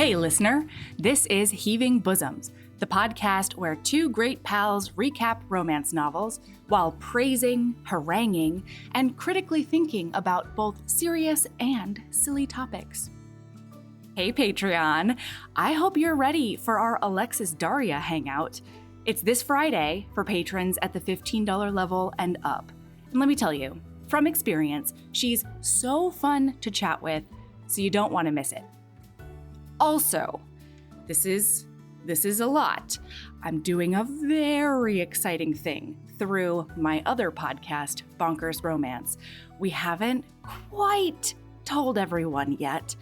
Hey, listener. This is Heaving Bosoms, the podcast where two great pals recap romance novels while praising, haranguing, and critically thinking about both serious and silly topics. Hey, Patreon. I hope you're ready for our Alexis Daria hangout. It's this Friday for patrons at the $15 level and up. And let me tell you, from experience, she's so fun to chat with, so you don't want to miss it. Also, this is a lot. I'm doing a very exciting thing through my other podcast, Bonkers Romance. We haven't quite told everyone yet,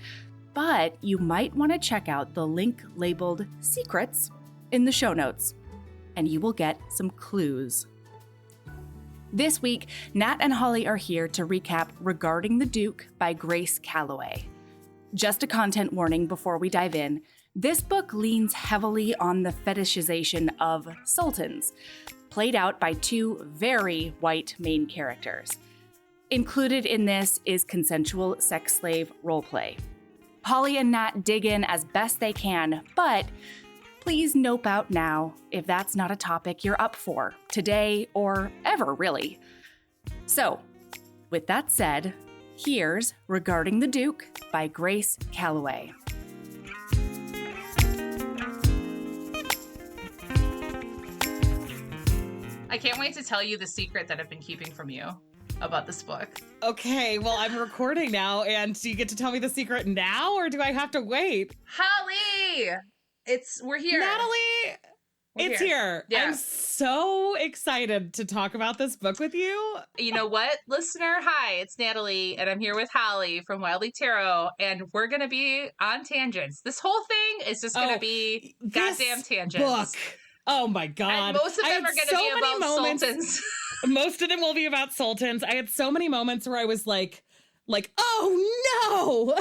but you might want to check out the link labeled Secrets in the show notes, and you will get some clues. This week, Nat and Holly are here to recap Regarding the Duke by Grace Callaway. Just a content warning before we dive in, this book leans heavily on the fetishization of sultans, played out by two very white main characters. Included in this is consensual sex slave roleplay. Holly and Nat dig in as best they can, but please nope out now if that's not a topic you're up for, today or ever, really. So, with that said, here's Regarding the Duke by Grace Callaway. I can't wait to tell you the secret that I've been keeping from you about this book. Okay, well, I'm recording now, and do you get to tell me the secret now, or do I have to wait? Holly! We're here. Natalie! It's here. Yeah. I'm so excited to talk about this book with you. You know what, listener? Hi, it's Natalie, and I'm here with Holly from Wildly Tarot, and we're going to be on tangents. This whole thing is just going to be goddamn tangents. Book. Oh my God. And most of them are going to be about sultans. Most of them will be about sultans. I had so many moments where I was like, oh no.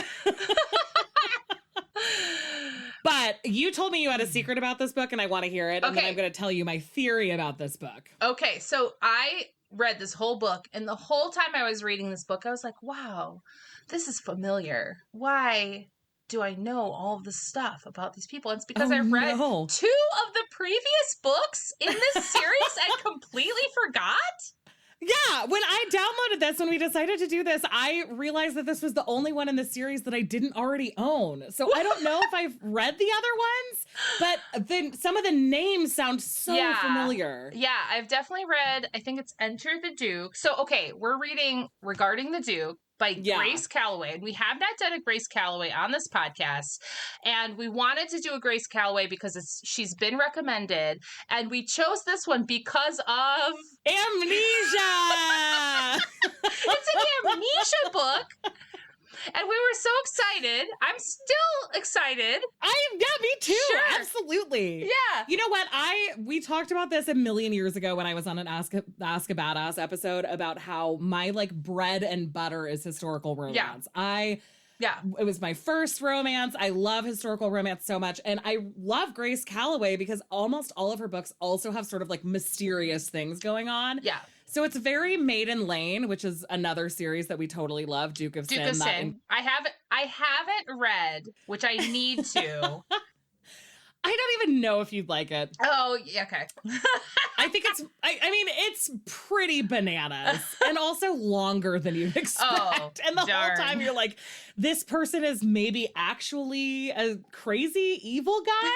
But you told me you had a secret about this book, and I want to hear it. And then I'm going to tell you my theory about this book. Okay, so I read this whole book, and the whole time I was reading this book, I was like, wow, this is familiar. Why do I know all of this stuff about these people? And it's because I read two of the previous books in this series and completely forgot. Yeah, when I downloaded this, when we decided to do this, I realized that this was the only one in the series that I didn't already own. So I don't know if I've read the other ones, but then some of the names sound so familiar. Yeah, I've definitely read, I think it's Enter the Duke. So, okay, we're reading Regarding the Duke by Grace Callaway. And we have not done a Grace Callaway on this podcast. And we wanted to do a Grace Callaway because she's been recommended. And we chose this one because of AMNESIA! It's an AMNESIA book. And we were so excited. I'm still excited. Yeah, me too. Sure. Absolutely. Yeah. You know what? We talked about this a million years ago when I was on an Ask a Badass episode about how my bread and butter is historical romance. It was my first romance. I love historical romance so much. And I love Grace Callaway because almost all of her books also have sort of mysterious things going on. Yeah. So it's very Maiden Lane, which is another series that we totally love. Duke of Sin. I haven't read, which I need to. I don't even know if you'd like it. Oh, yeah, okay. I think it's pretty bananas and also longer than you'd expect. Oh, and the whole time you're like, this person is maybe actually a crazy evil guy.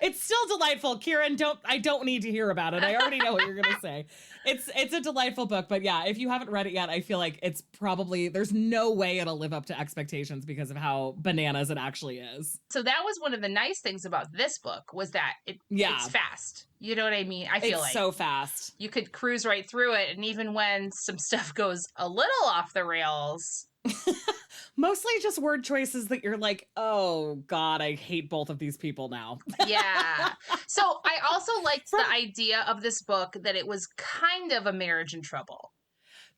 It's still delightful. Kieran, I don't need to hear about it. I already know what you're going to say. It's a delightful book, but yeah, if you haven't read it yet, I feel like it's probably, there's no way it'll live up to expectations because of how bananas it actually is. So that was one of the nice things about this book was that it's fast. You know what I mean? I feel it's so fast. You could cruise right through it, and even when some stuff goes a little off the rails. Mostly just word choices that you're like, oh God, I hate both of these people now. Yeah. So I also liked the idea of this book that it was kind of a marriage in trouble.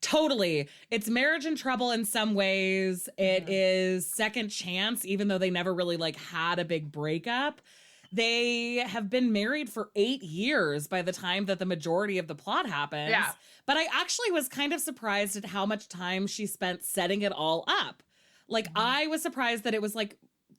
Totally. It's marriage in trouble in some ways. It is second chance, even though they never really had a big breakup. They have been married for 8 years by the time that the majority of the plot happens. Yeah. But I actually was kind of surprised at how much time she spent setting it all up. I was surprised that it was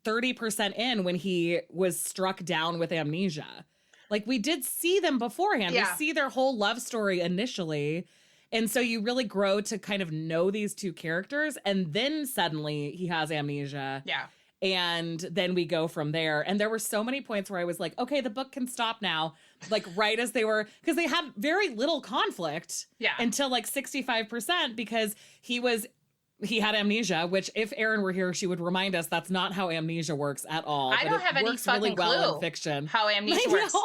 30% in when he was struck down with amnesia. Like, we did see them beforehand. Yeah. We see their whole love story initially. And so you really grow to kind of know these two characters. And then suddenly he has amnesia. Yeah. And then we go from there. And there were so many points where I was like, okay, the book can stop now. Like, right as they were, because they had very little conflict until like 65%, because he had amnesia, which if Erin were here, she would remind us that's not how amnesia works at all. I don't have any fucking really well clue in fiction. how amnesia works.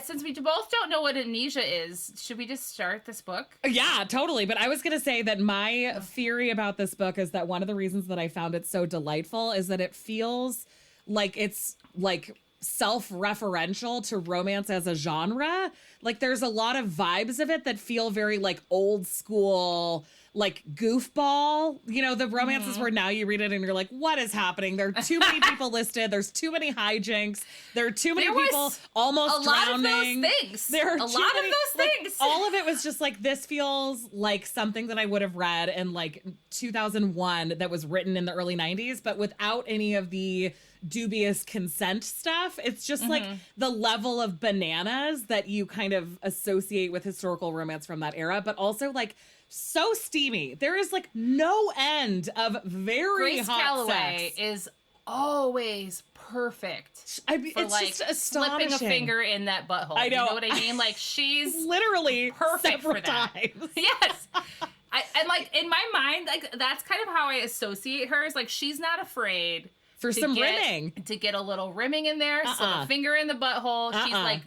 Since we both don't know what amnesia is, should we just start this book? Yeah, totally. But I was going to say that my theory about this book is that one of the reasons that I found it so delightful is that it feels like it's like self-referential to romance as a genre. Like, there's a lot of vibes of it that feel very like old school, like goofball, you know, the romances where now you read it and you're like, what is happening? There are too many people listed. There's too many hijinks. There are too many people almost drowning. A lot of those things. There are a lot of those things. All of it was just like, this feels like something that I would have read in like 2001 that was written in the early 90s, but without any of the dubious consent stuff. It's just like the level of bananas that you kind of associate with historical romance from that era, but also like so steamy. There is like no end of very Grace hot Callaway sex. is always perfect. I mean, it's like just astonishing. Slipping a finger in that butthole. I know. You know what I mean? Like, she's literally perfect for that. times. Yes. And like, in my mind, like, that's kind of how I associate her, is like, she's not afraid for some rimming. To get a little rimming in there, slip a finger in the butthole. She's like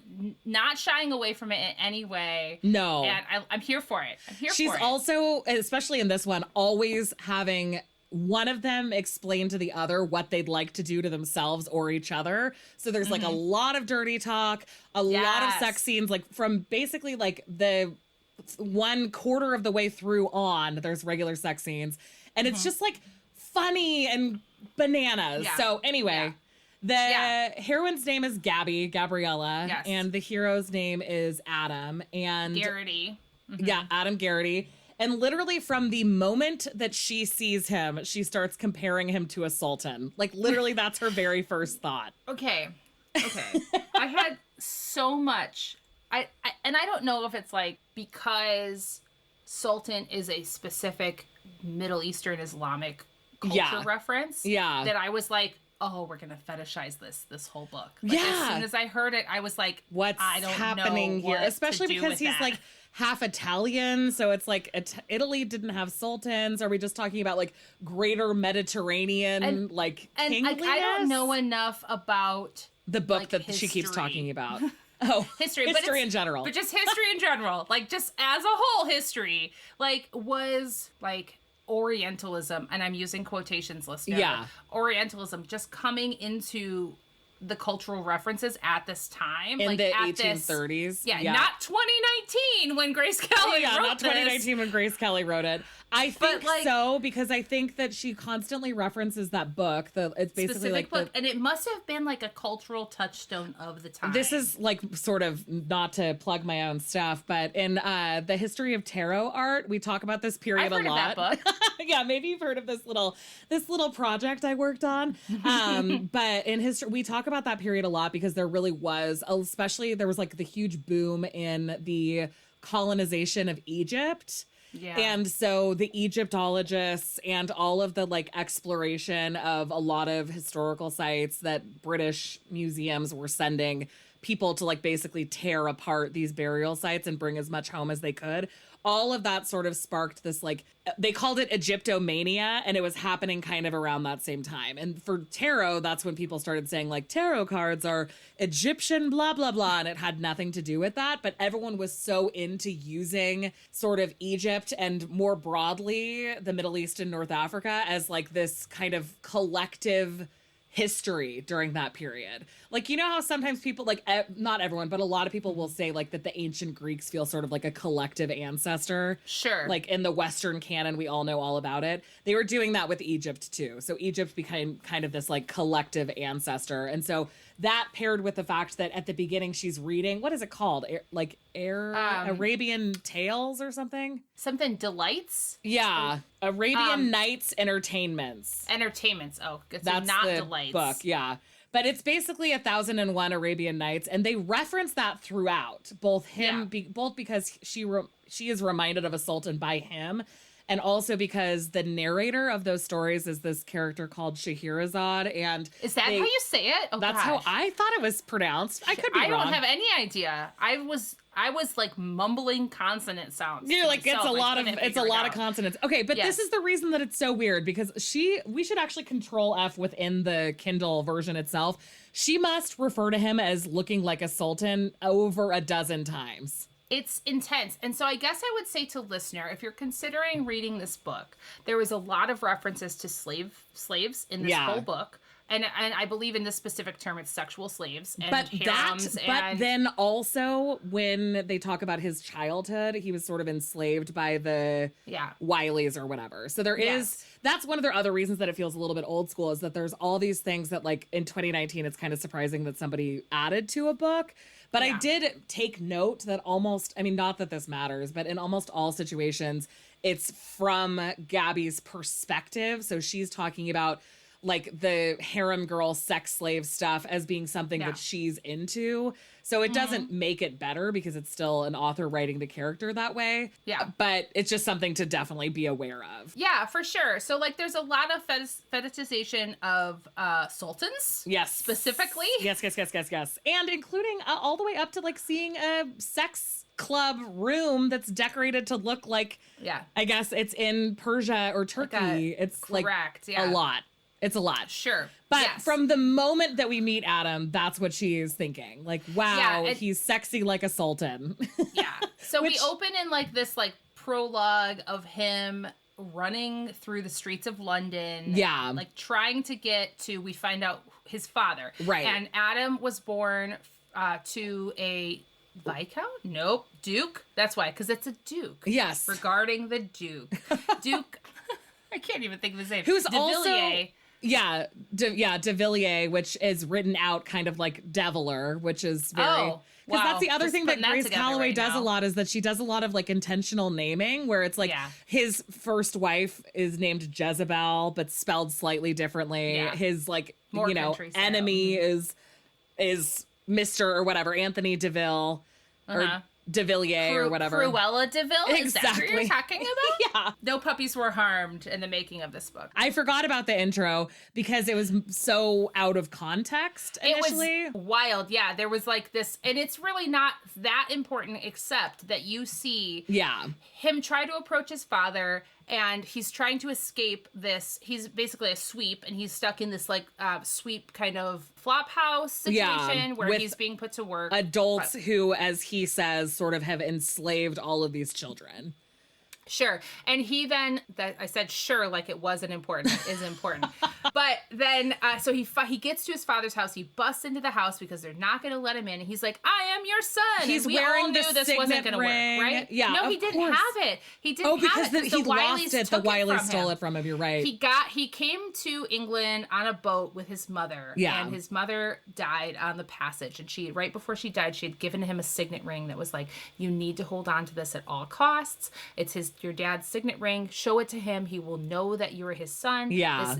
not shying away from it in any way. No. And I'm here for it. She's also, especially in this one, always having one of them explain to the other what they'd like to do to themselves or each other. So there's like a lot of dirty talk, a lot of sex scenes, like from basically like the 1/4 of the way through on, there's regular sex scenes. And it's just like funny and bananas. Yeah. So anyway, the heroine's name is Gabriella, and the hero's name is Adam. And Garrity. Yeah, Adam Garrity. And literally from the moment that she sees him, she starts comparing him to a sultan. Like, literally, that's her very first thought. Okay. I had so much. I don't know if it's like because sultan is a specific Middle Eastern Islamic culture reference. Yeah. That I was like, oh, we're gonna fetishize this whole book. Like, as soon as I heard it, I was like, what's happening here? Especially because he's like half Italian, so it's like Italy didn't have sultans. Are we just talking about like greater Mediterranean kingliness? I don't know enough about the book that she keeps talking about. History in general. But just history in general. Like, just as a whole, history like was like Orientalism, and I'm using quotations, listener. Yeah. Orientalism just coming into the cultural references at this time. In like the at 1830s. Not 2019 when Grace Callaway wrote not 2019 this. when Grace Kelly wrote it. I think so, because I think that she constantly references that book. It's basically specific like book, and it must have been like a cultural touchstone of the time. This is like sort of, not to plug my own stuff, but in the history of tarot art, we talk about this period I've heard a lot. Of that book. Yeah, maybe you've heard of this little project I worked on. But in history, we talk about that period a lot because there really was, especially there was like the huge boom in the colonization of Egypt. Yeah. And so the Egyptologists and all of the like exploration of a lot of historical sites that British museums were sending people to like basically tear apart these burial sites and bring as much home as they could. All of that sort of sparked this, like, they called it Egyptomania, and it was happening kind of around that same time. And for tarot, that's when people started saying, like, tarot cards are Egyptian, blah, blah, blah, and it had nothing to do with that. But everyone was so into using sort of Egypt and more broadly the Middle East and North Africa as, like, this kind of collective history during that period. Like, you know how sometimes people, like, not everyone, but a lot of people will say, like, that the ancient Greeks feel sort of like a collective ancestor. Sure. Like, in the Western canon, we all know all about it. They were doing that with Egypt, too. So Egypt became kind of this, like, collective ancestor. And so that paired with the fact that at the beginning she's reading, what is it called? Arabian Tales or something? Something Delights? Yeah. Arabian Nights Entertainments. Oh, good. So That's not the Delights. book, yeah. But it's basically 1001 Arabian Nights, and they reference that throughout. Both because she is reminded of a sultan by him, and also because the narrator of those stories is this character called Scheherazade. And is that how you say it? Oh, that's how I thought it was pronounced. I could be wrong. I don't have any idea. I was like mumbling consonant sounds. You're like, it's a lot of consonants. Okay, but this is the reason that it's so weird, because we should actually control F within the Kindle version itself. She must refer to him as looking like a sultan over a dozen times. It's intense. And so I guess I would say to listener, if you're considering reading this book, there was a lot of references to slaves in this whole book. And I believe in this specific term, it's sexual slaves and harems. But then also when they talk about his childhood, he was sort of enslaved by the Wileys or whatever. So that's one of their other reasons that it feels a little bit old school, is that there's all these things that, like, in 2019, it's kind of surprising that somebody added to a book. But I did take note that not that this matters, but in almost all situations, it's from Gabby's perspective. So she's talking about, like, the harem girl sex slave stuff as being something that she's into. So it doesn't make it better, because it's still an author writing the character that way. Yeah. But it's just something to definitely be aware of. Yeah, for sure. So, like, there's a lot of fetishization of sultans. Yes. Specifically. Yes. And including all the way up to, like, seeing a sex club room that's decorated to look like, I guess it's in Persia or Turkey. It's correct, a lot. It's a lot. Sure. But from the moment that we meet Adam, that's what she is thinking. Like, wow, he's sexy like a sultan. Yeah. So we open in, like, this, like, prologue of him running through the streets of London. Yeah. Like, trying to get to, we find out, his father. Right. And Adam was born to a Viscount? Nope. Duke? That's why, because it's a duke. Yes. Regarding the Duke. Duke, I can't even think of his name. Who's de Villiers. De Villiers, which is written out kind of like Deviler, which is very... Because that's the other thing that Grace Callaway does a lot, is that she does a lot of, like, intentional naming, where it's like his first wife is named Jezebel, but spelled slightly differently. Yeah. His, like, more enemy is Mr. or whatever, Anthony DeVille or de Villiers or whatever. Cruella de Vil? Exactly. Is that what you're talking about? Yeah. No puppies were harmed in the making of this book. I forgot about the intro because it was so out of context initially. It was wild. Yeah, there was, like, this, and it's really not that important, except that you see him try to approach his father, and he's trying to escape this. He's basically a sweep, and he's stuck in this, like, sweep kind of flop house situation where he's being put to work. Adults who, as he says, sort of have enslaved all of these children. Sure. And he then, I said sure like it wasn't important. It is important. But then, so he gets to his father's house. He busts into the house because they're not going to let him in. And he's like, I am your son. He's and we wearing all knew this wasn't going to work, right? Yeah, no, he didn't have it. He didn't have it. Because he lost it. The Wileys stole it from him. You're right. He came to England on a boat with his mother. Yeah. And his mother died on the passage. And right before she died, she had given him a signet ring that was like, you need to hold on to this at all costs. It's your dad's signet ring. Show it to him. He will know that you're his son. Yeah.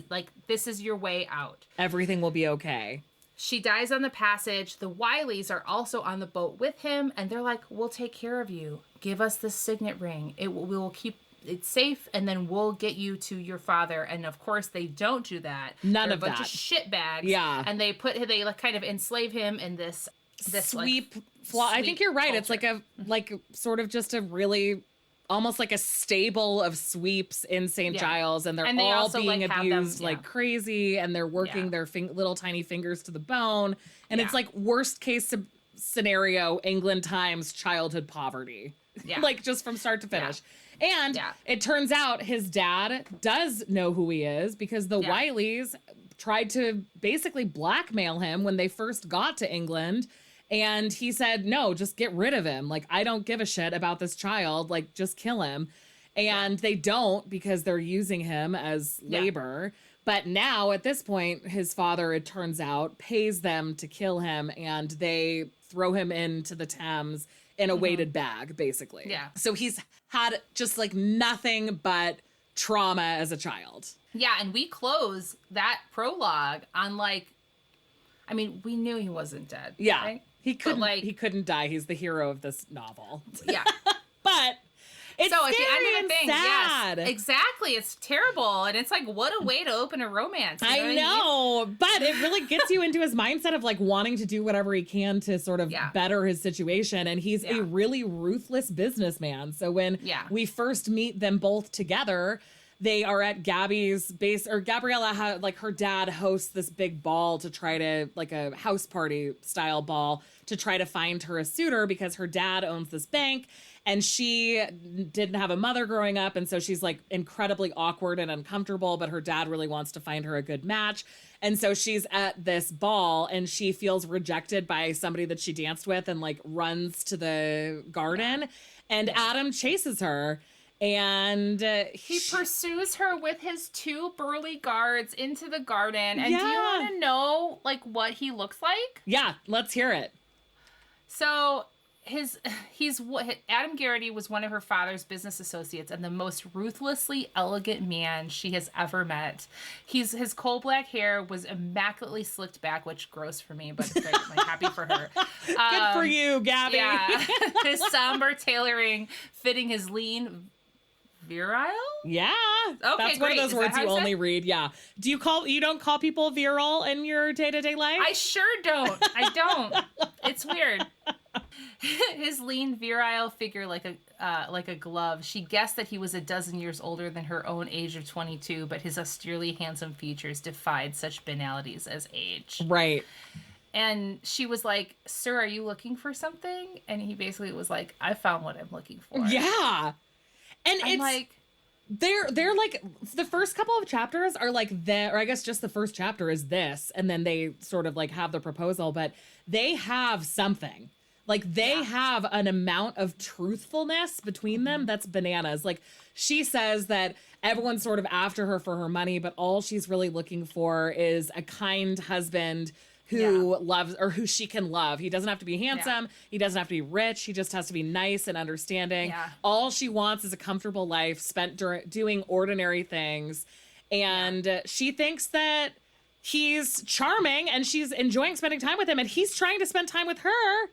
This is your way out. Everything will be okay. She dies on the passage. The Wileys are also on the boat with him, and they're like, we'll take care of you. Give us the signet ring. We will keep it safe, and then we'll get you to your father. And of course, they don't do that. They're a bunch of shitbags. Yeah. And they kind of enslave him in this sweep. I think you're right. Culture. It's like sort of just a really almost like a stable of sweeps in St. Giles, and they're all also, being abused like crazy, and they're working their little tiny fingers to the bone. And it's like worst case scenario, England times childhood poverty. Yeah. Like just from start to finish. Yeah. And it turns out his dad does know who he is, because the Wileys tried to basically blackmail him when they first got to England. And he said, no, just get rid of him. Like, I don't give a shit about this child. Like, just kill him. And they don't, because they're using him as labor. But now at this point, his father, it turns out, pays them to kill him, and they throw him into the Thames in a weighted bag, basically. Yeah. So he's had just like nothing but trauma as a child. Yeah, and we close that prologue on like, I mean, we knew he wasn't dead. Yeah. Right? He couldn't die. He's the hero of this novel. Yeah. But it's so at scary the end of the thing, sad. yes, exactly. It's terrible. And it's like, what a way to open a romance. You I know, but it really gets you into his mindset of like wanting to do whatever he can to sort of better his situation. And he's a really ruthless businessman. So when we first meet them both together, they are at Gabby's base, or Gabriella, like her dad hosts this big ball to try to, like a house party style ball, to try to find her a suitor because her dad owns this bank and she didn't have a mother growing up. And so she's like incredibly awkward and uncomfortable, but her dad really wants to find her a good match. And so she's at this ball and she feels rejected by somebody that she danced with and like runs to the garden and Adam chases her. And he pursues her with his 2 burly guards into the garden. And do you want to know like what he looks like? Yeah, let's hear it. So Adam Garrity was one of her father's business associates and the most ruthlessly elegant man she has ever met. His coal black hair was immaculately slicked back, which gross for me, but great. I'm happy for her. Good for you, Gabby. Yeah. His somber tailoring fitting his lean virile? Yeah. Okay, that's one of those words you only read. Yeah. You don't call people virile in your day-to-day life? I sure don't. I don't. It's weird. His lean, virile figure like a glove. She guessed that he was a dozen years older than her own age of 22, but his austerely handsome features defied such banalities as age. Right. And she was like, "Sir, are you looking for something?" And he basically was like, "I found what I'm looking for." Yeah. And I'm it's like, they're like, the first couple of chapters are like that, or I guess just the first chapter is this, and then they sort of like have the proposal, but they have something. Like they have an amount of truthfulness between them that's bananas. Like she says that everyone's sort of after her for her money, but all she's really looking for is a kind husband who loves, or who she can love. He doesn't have to be handsome. He doesn't have to be rich. He just has to be nice and understanding. All she wants is a comfortable life spent doing ordinary things. And she thinks that he's charming and she's enjoying spending time with him, and he's trying to spend time with her.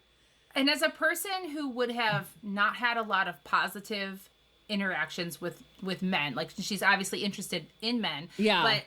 And as a person who would have not had a lot of positive interactions with men, like she's obviously interested in men. Yeah.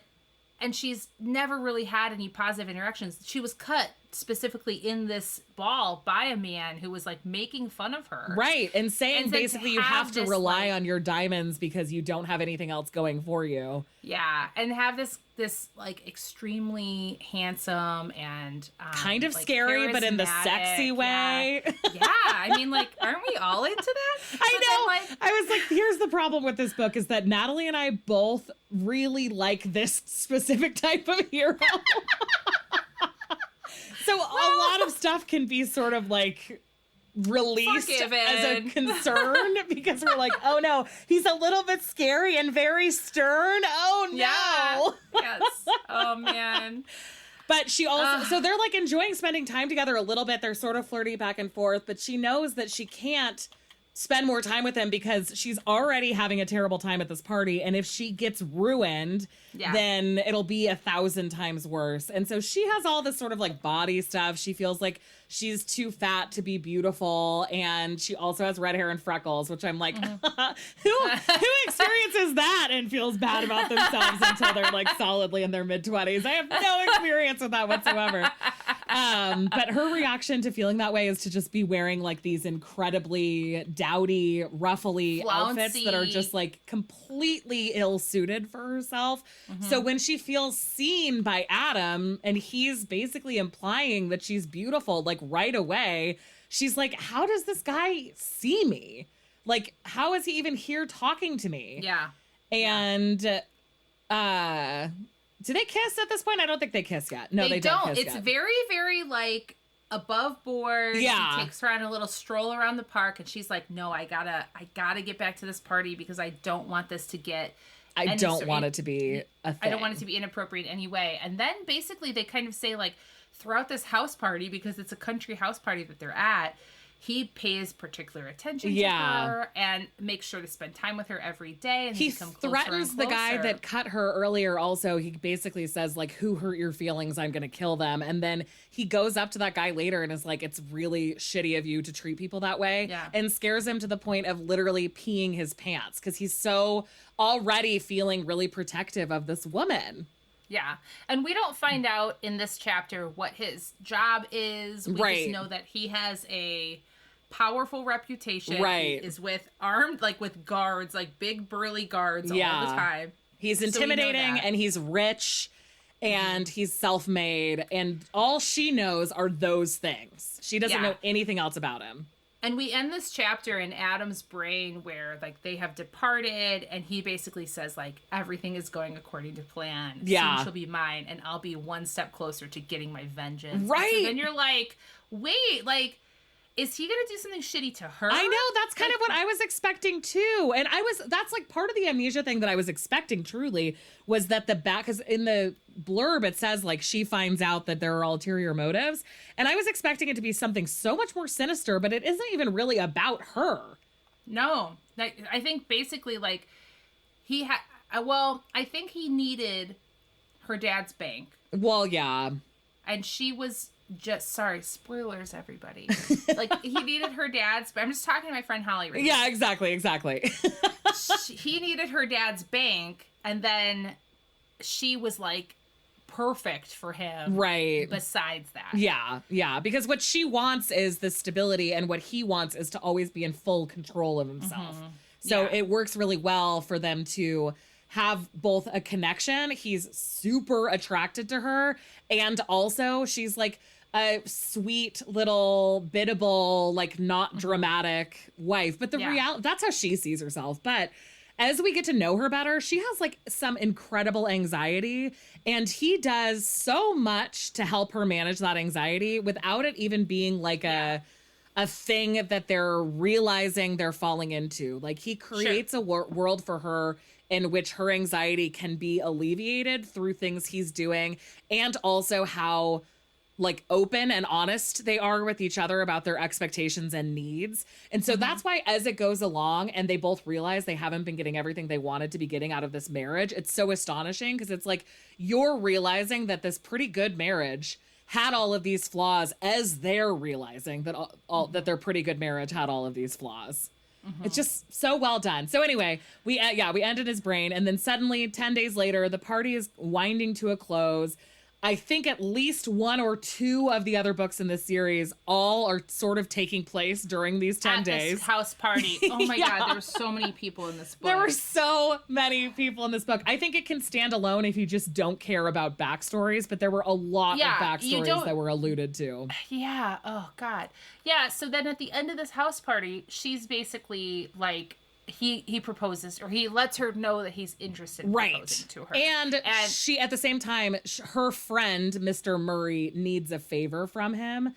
And she's never really had any positive interactions. She was cut specifically in this ball by a man who was like making fun of her. Right. And saying and basically you have to rely on your diamonds because you don't have anything else going for you. Yeah. And have this like extremely handsome and kind of like scary, but in the sexy way. Yeah. I mean, like, aren't we all into that? I know. Then, I was like, here's the problem with this book is that Natalie and I both really like this specific type of hero. So a lot of stuff can be sort of like released as a concern because we're like, oh no, he's a little bit scary and very stern. Oh no. Yeah. Yes. Oh man. But she also, so they're like enjoying spending time together a little bit. They're sort of flirty back and forth, but she knows that she can't spend more time with him because she's already having a terrible time at this party. And if she gets ruined, then it'll be 1,000 times worse. And so she has all this sort of like body stuff. She feels like she's too fat to be beautiful. And she also has red hair and freckles, which I'm like, who experiences that and feels bad about themselves until they're like solidly in their mid-20s? I have no experience with that whatsoever. But her reaction to feeling that way is to just be wearing like these incredibly dowdy, ruffly outfits that are just like completely ill-suited for herself. So when she feels seen by Adam and he's basically implying that she's beautiful, like right away, she's like, how does this guy see me? Like, how is he even here talking to me? Yeah. And, do they kiss at this point? I don't think they kiss yet. No, they don't kiss It's yet. very, very like above board. Yeah. He takes her on a little stroll around the park and she's like, no, I gotta get back to this party because I don't want this to get I don't want it to be a thing. I don't want it to be inappropriate in any way. And then basically they kind of say, like, throughout this house party, because it's a country house party that they're at, he pays particular attention to her and makes sure to spend time with her every day. And he threatens the guy that cut her earlier also. He basically says, like, who hurt your feelings? I'm going to kill them. And then he goes up to that guy later and is like, it's really shitty of you to treat people that way. Yeah. And scares him to the point of literally peeing his pants because he's so already feeling really protective of this woman. Yeah. And we don't find out in this chapter what his job is. We just know that he has a powerful reputation. Right. He is armed, like with guards, like big burly guards all the time. He's intimidating and he's rich and he's self-made. And all she knows are those things. She doesn't know anything else about him. And we end this chapter in Adam's brain where, like, they have departed, and he basically says, like, everything is going according to plan. Yeah. Soon she'll be mine, and I'll be one step closer to getting my vengeance. Right. So then you're like, wait, like, is he going to do something shitty to her? I know, that's kind of what I was expecting too. And that's like part of the amnesia thing that I was expecting truly was that because in the blurb it says like she finds out that there are ulterior motives. And I was expecting it to be something so much more sinister, but it isn't even really about her. No. I think basically like I think he needed her dad's bank. Well, yeah. And she was sorry, spoilers, everybody. Like, he needed her dad's, but I'm just talking to my friend Holly right now. Yeah, exactly. He needed her dad's bank, and then she was, like, perfect for him. Right. Besides that. Yeah. Because what she wants is the stability, and what he wants is to always be in full control of himself. Mm-hmm. So it works really well for them to have both a connection. He's super attracted to her, and also she's, like, a sweet little biddable, like not dramatic wife. But the reality, that's how she sees herself. But as we get to know her better, she has like some incredible anxiety, and he does so much to help her manage that anxiety without it even being like a thing that they're realizing they're falling into. Like he creates a world for her in which her anxiety can be alleviated through things he's doing, and also how like open and honest they are with each other about their expectations and needs. And so that's why as it goes along and they both realize they haven't been getting everything they wanted to be getting out of this marriage, it's so astonishing because it's like you're realizing that this pretty good marriage had all of these flaws as they're realizing that that their pretty good marriage had all of these flaws. It's just so well done. So anyway, we ended his brain, and then suddenly 10 days later, the party is winding to a close. I think at least one or two of the other books in this series all are sort of taking place during these 10 days. This house party. Oh my God, there were so many people in this book. There were so many people in this book. I think it can stand alone if you just don't care about backstories, but there were a lot of backstories that were alluded to. Yeah. Oh God. Yeah. So then at the end of this house party, she's basically like, he proposes, or he lets her know that he's interested in proposing to her. And she, at the same time, her friend, Mr. Murray, needs a favor from him.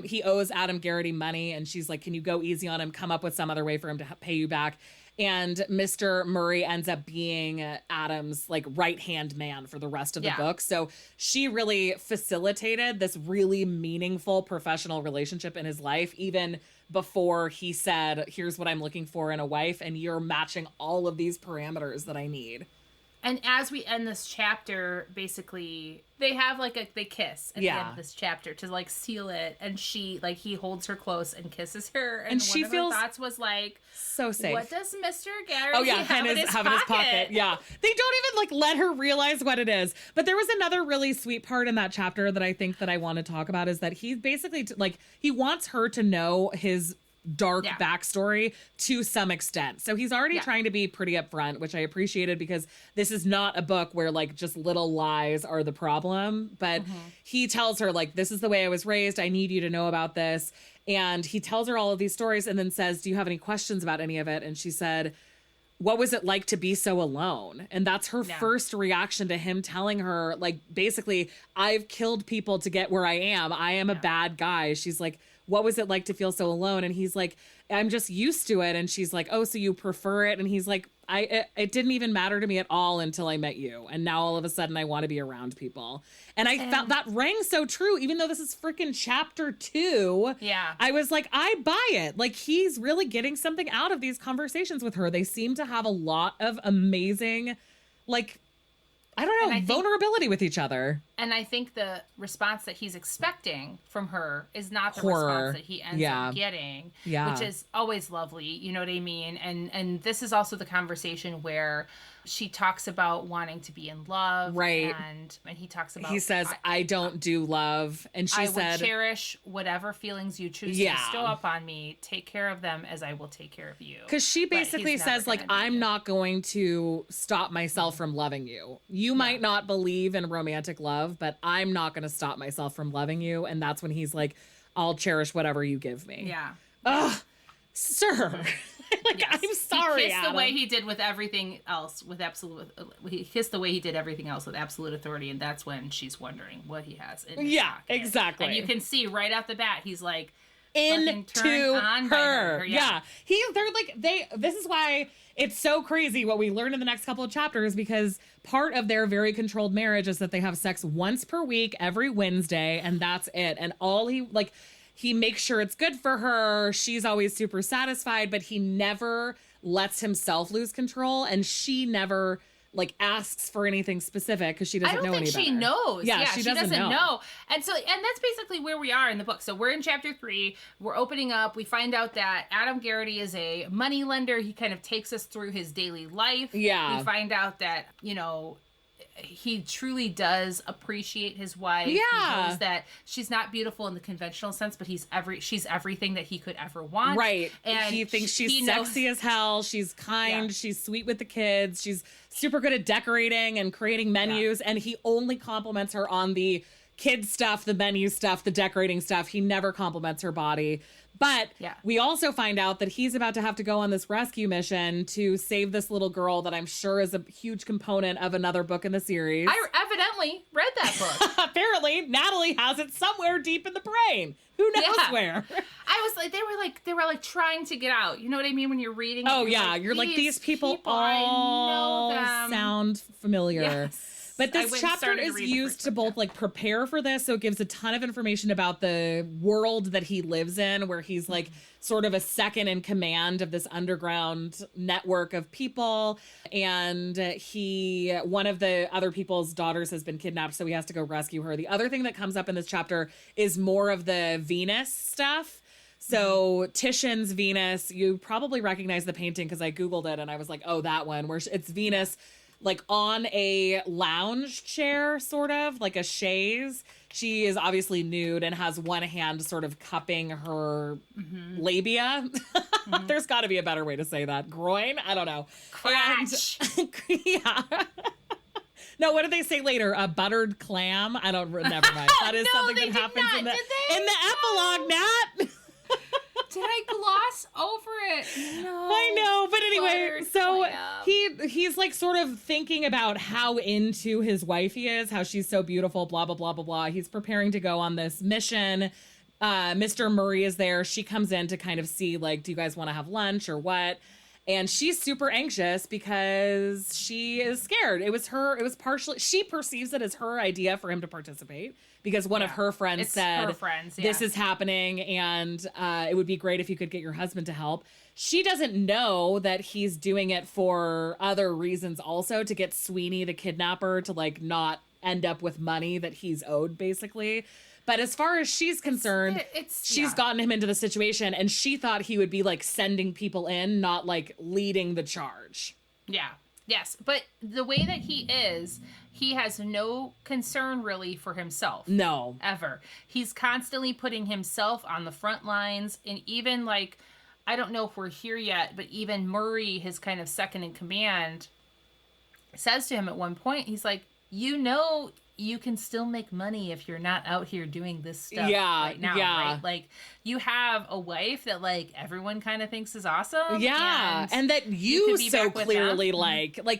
He owes Adam Garrity money, and she's like, can you go easy on him? Come up with some other way for him to pay you back. And Mr. Murray ends up being Adam's like right-hand man for the rest of the book. So she really facilitated this really meaningful professional relationship in his life, even before he said, here's what I'm looking for in a wife, and you're matching all of these parameters that I need. And as we end this chapter, basically, they have they kiss at the end of this chapter to like seal it. And he holds her close and kisses her. And she one feels of her thoughts was like, so safe. What does Mr. Garrity have in his pocket? Yeah. They don't even let her realize what it is. But there was another really sweet part in that chapter that I think that I want to talk about, is that he basically he wants her to know his dark backstory to some extent. So he's already trying to be pretty upfront, which I appreciated, because this is not a book where just little lies are the problem. But he tells her this is the way I was raised. I need you to know about this. And he tells her all of these stories and then says, do you have any questions about any of it? And she said, what was it like to be so alone? And that's her first reaction to him telling her, basically, I've killed people to get where I am. I am a bad guy. She's like, what was it like to feel so alone? And he's like, I'm just used to it. And she's like, oh, so you prefer it? And he's like, it didn't even matter to me at all until I met you. And now all of a sudden I want to be around people. And I felt that rang so true, even though this is freaking chapter 2. Yeah. I was like, I buy it. Like, he's really getting something out of these conversations with her. They seem to have a lot of amazing, like, I don't know, vulnerability with each other. And I think the response that he's expecting from her is not the response that he ends up getting, which is always lovely. You know what I mean? And this is also the conversation where she talks about wanting to be in love. Right. And he talks about... He says, I don't do love. And she said... I would cherish whatever feelings you choose to bestow upon me. Take care of them as I will take care of you. Because she basically says, like, I'm not going to stop myself from loving you. You might not believe in romantic love, but I'm not going to stop myself from loving you. And that's when he's like, I'll cherish whatever you give me. Yeah. Ugh, sir. Like, I'm sorry, he kissed Adam. the way he did with everything else, he kissed the way he did everything else with absolute authority, and that's when she's wondering what he has in his pocket. Exactly. And you can see right off the bat, he's like, into her. Yeah. This is why it's so crazy what we learn in the next couple of chapters, because part of their very controlled marriage is that they have sex once per week, every Wednesday, and that's it. And he makes sure it's good for her. She's always super satisfied, but he never lets himself lose control. And she never asks for anything specific because she doesn't know any better. I don't think she knows. Yeah, she doesn't know. And that's basically where we are in the book. So we're in chapter 3. We're opening up. We find out that Adam Garrity is a money lender. He kind of takes us through his daily life. Yeah. We find out that, he truly does appreciate his wife. Yeah. He knows that she's not beautiful in the conventional sense, but she's everything that he could ever want. Right. And he thinks she's sexy as hell. She's kind. Yeah. She's sweet with the kids. She's super good at decorating and creating menus. Yeah. And he only compliments her on the kid stuff, the menu stuff, the decorating stuff. He never compliments her body. But we also find out that he's about to have to go on this rescue mission to save this little girl that I'm sure is a huge component of another book in the series. I evidently read that book. Apparently, Natalie has it somewhere deep in the brain. Who knows where? I was like, they were trying to get out. You know what I mean? When you're reading it, you're like, these people all sound familiar. Yes. But this chapter is used to both prepare for this. So it gives a ton of information about the world that he lives in, where he's sort of a second in command of this underground network of people. And one of the other people's daughters has been kidnapped, so he has to go rescue her. The other thing that comes up in this chapter is more of the Venus stuff. So Titian's Venus, you probably recognize the painting because I Googled it and I was like, oh, that one, where it's Venus on a lounge chair, sort of like a chaise. She is obviously nude and has one hand sort of cupping her labia. There's got to be a better way to say that. Groin? I don't know. Crotch. Yeah. No, what did they say later? A buttered clam? Never mind. That is something that happens in the epilogue, Nat. Did I gloss over it? No. I know, but anyway, so he's sort of thinking about how into his wife he is, how she's so beautiful, blah, blah, blah, blah, blah. He's preparing to go on this mission. Mr. Murray is there. She comes in to kind of see, do you guys want to have lunch or what? And she's super anxious because she is scared. She perceives it as her idea for him to participate because one of her friends said, this is happening and it would be great if you could get your husband to help. She doesn't know that he's doing it for other reasons also, to get Sweeney, the kidnapper, to not end up with money that he's owed, basically. But as far as she's concerned, she's gotten him into the situation, and she thought he would be sending people in, not leading the charge. Yeah. Yes. But the way that he has no concern really for himself. No. Ever. He's constantly putting himself on the front lines. And even I don't know if we're here yet, but even Murray, his kind of second in command, says to him at one point, he's like, you can still make money if you're not out here doing this stuff right now, right? You have a wife that, everyone kind of thinks is awesome. Yeah, and that you so clearly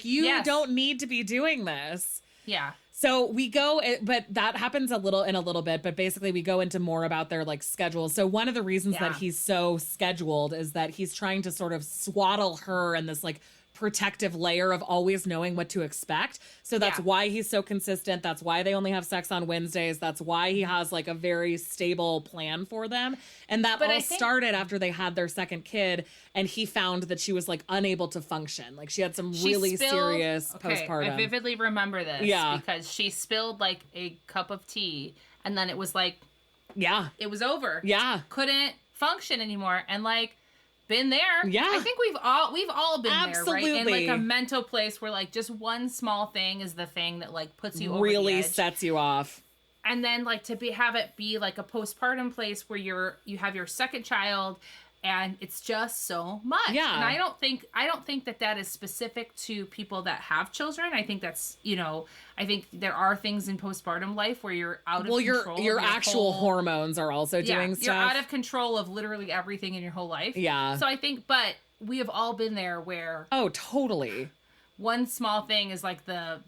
you don't need to be doing this. Yeah. So we go, but that happens in a little bit, but basically we go into more about their like schedules. So one of the reasons that he's so scheduled is that he's trying to sort of swaddle her in this like protective layer of always knowing what to expect. So that's why he's so consistent. That's why they only have sex on Wednesdays. That's why he has like a very stable plan for them. And that started after they had their second kid and he found that she was like unable to function. Like she had some really serious postpartum. I vividly remember this because she spilled like a cup of tea and then it was like, it was over. Yeah. Couldn't function anymore. And like, been there. Yeah. I think we've all been there, right? In like a mental place where like just one small thing is the thing that like puts you over the edge. Really sets you off. And then like have it be like a postpartum place where you have your second child and it's just so much. Yeah. And I don't think that is specific to people that have children. I think that's, I think there are things in postpartum life where you're out of control. Your actual hormones are also doing stuff. You're out of control of literally everything in your whole life. Yeah. So I think, but we have all been there where. Oh, totally. One small thing is like the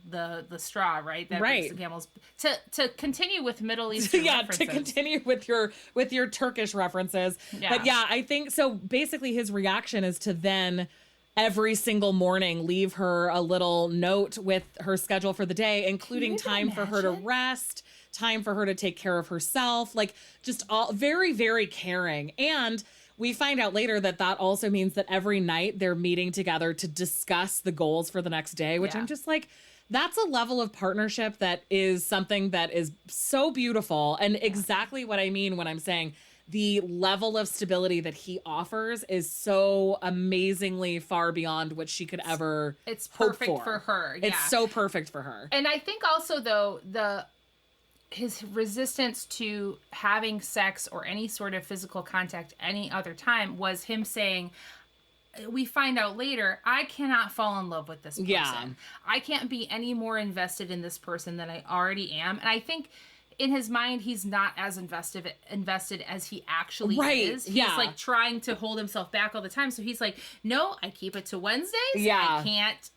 straw, right? That breaks the camel's. To continue with Middle Eastern references. To continue with your Turkish references. Yeah. But I think so. Basically, his reaction is to then every single morning leave her a little note with her schedule for the day, including time for her to rest, time for her to take care of herself, like just all very, very caring. And we find out later that also means that every night they're meeting together to discuss the goals for the next day, which I'm just like, that's a level of partnership that is something that is so beautiful. And exactly what I mean when I'm saying the level of stability that he offers is so amazingly far beyond what she could ever It's perfect for her. Yeah. It's so perfect for her. And I think also, though, his resistance to having sex or any sort of physical contact any other time was him saying, we find out later, I cannot fall in love with this person. Yeah. I can't be any more invested in this person than I already am. And I think in his mind, he's not as invested as he actually is. He's like trying to hold himself back all the time. So he's like, no, I keep it to Wednesdays. Yeah.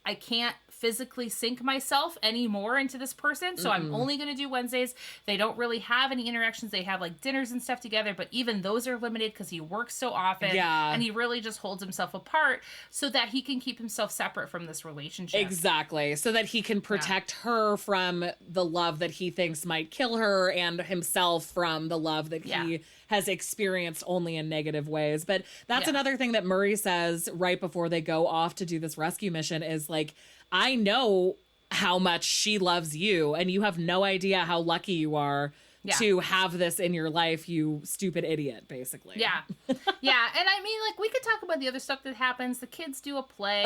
I can't physically sink myself anymore into this person. So I'm only going to do Wednesdays. They don't really have any interactions. They have like dinners and stuff together, but even those are limited because he works so often. Yeah. And he really just holds himself apart so that he can keep himself separate from this relationship. Exactly. So that he can protect her from the love that he thinks might kill her and himself from the love that he has experienced only in negative ways. But that's another thing that Murray says right before they go off to do this rescue mission is like, I know how much she loves you, and you have no idea how lucky you are to have this in your life, you stupid idiot, basically. Yeah. Yeah. And I mean, like, we could talk about the other stuff that happens. The kids do a play.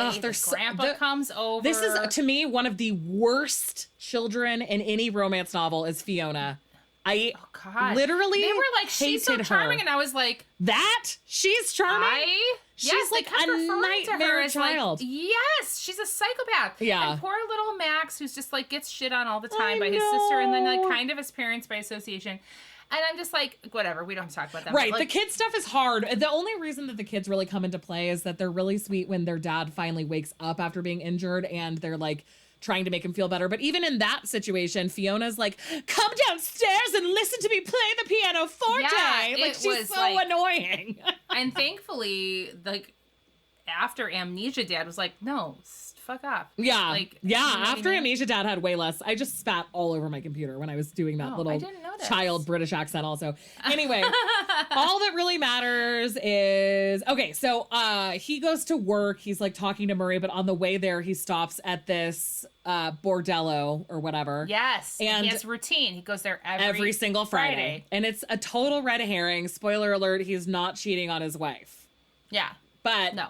Grandpa comes over. This is, to me, one of the worst children in any romance novel is Fiona. I literally they were like, she's so charming, and I was like, she's charming. She's like a nightmare child. Like, yes, she's a psychopath. Yeah, and poor little Max, who's just like gets shit on all the time by his sister, and then like kind of his parents by association. And I'm just like, whatever, we don't have to talk about that. Right, like, the kid stuff is hard. The only reason that the kids really come into play is that they're really sweet when their dad finally wakes up after being injured, and they're like trying to make him feel better. But even in that situation, Fiona's like, come downstairs and listen to me play the pianoforte. Yeah, like, she's so like, annoying. And thankfully, like, after Amnesia Dad was like, no, fuck off. Yeah. Like, after Amnesia Dad had way less. I just spat all over my computer when I was doing that little child British accent also. Anyway, all that really matters is, okay, so he goes to work. He's like talking to Murray, but on the way there, he stops at this bordello or whatever. Yes. And he has routine. He goes there every single Friday. And it's a total red herring. Spoiler alert, he's not cheating on his wife. Yeah. But no.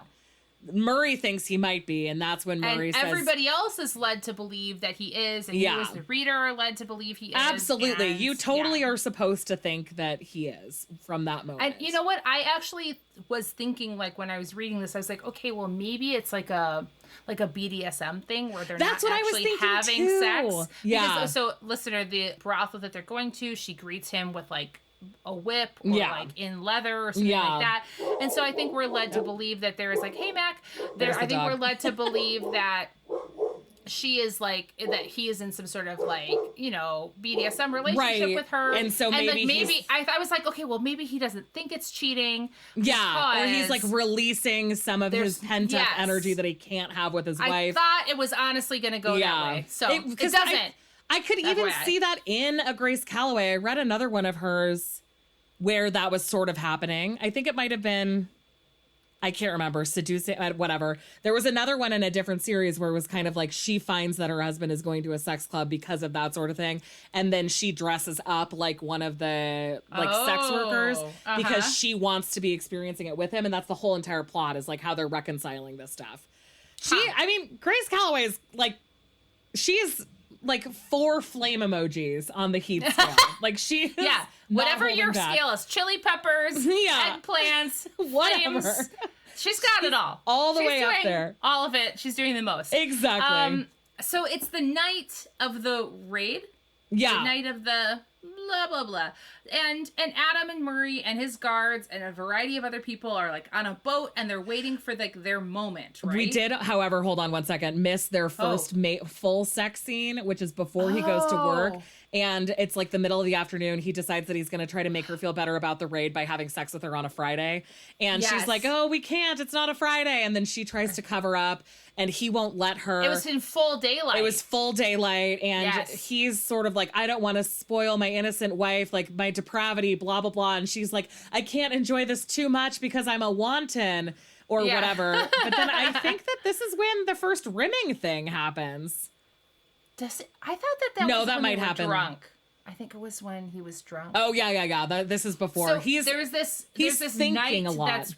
Murray thinks he might be, and that's when Murray says... everybody else is led to believe that he is, and you as the reader are led to believe he is. Absolutely. You totally are supposed to think that he is from that moment. And you know what? I actually was thinking, like, when I was reading this, I was like, okay, well, maybe it's like a BDSM thing where they're not actually having sex. Yeah. Because, so, listener, the brothel that they're going to, she greets him with, like, a whip or like in leather or something like that. And so I think we're led to believe that there is like, hey, Mac, I think we're led to believe that she is like that he is in some sort of like, you know, BDSM relationship with her. And so maybe I was like, okay, well maybe he doesn't think it's cheating. Yeah. Or he's like releasing some of his pent up energy that he can't have with his wife. I thought it was honestly going to go that way. So it doesn't. I could even see that in a Grace Callaway. I read another one of hers where that was sort of happening. I think it might have been, I can't remember, seducing, whatever. There was another one in a different series where it was kind of like she finds that her husband is going to a sex club because of that sort of thing. And then she dresses up like one of the sex workers because she wants to be experiencing it with him. And that's the whole entire plot, is like how they're reconciling this stuff. I mean, Grace Callaway is like, she is like 4 flame emojis on the heat scale. Like she is whatever your scale is, chili peppers, eggplants, whatever. flames. She's got it all. All the way up there. All of it. She's doing the most. Exactly. So it's the night of the raid. Yeah. The night of the blah, blah, blah. And Adam and Murray and his guards and a variety of other people are like on a boat and they're waiting for like their moment, right? We did, however, hold on one second, miss their first full sex scene, which is before he goes to work. And it's like the middle of the afternoon. He decides that he's going to try to make her feel better about the raid by having sex with her on a Friday. And she's like, oh, we can't. It's not a Friday. And then she tries to cover up and he won't let her. It was in full daylight. It was full daylight. And he's sort of like, I don't want to spoil my innocent wife, like my depravity, blah, blah, blah. And she's like, I can't enjoy this too much because I'm a wanton or whatever. But then I think that this is when the first rimming thing happens. I thought that was that when might they were happen. drunk. I think it was when he was drunk. Oh yeah. This is before. So he's thinking night a lot.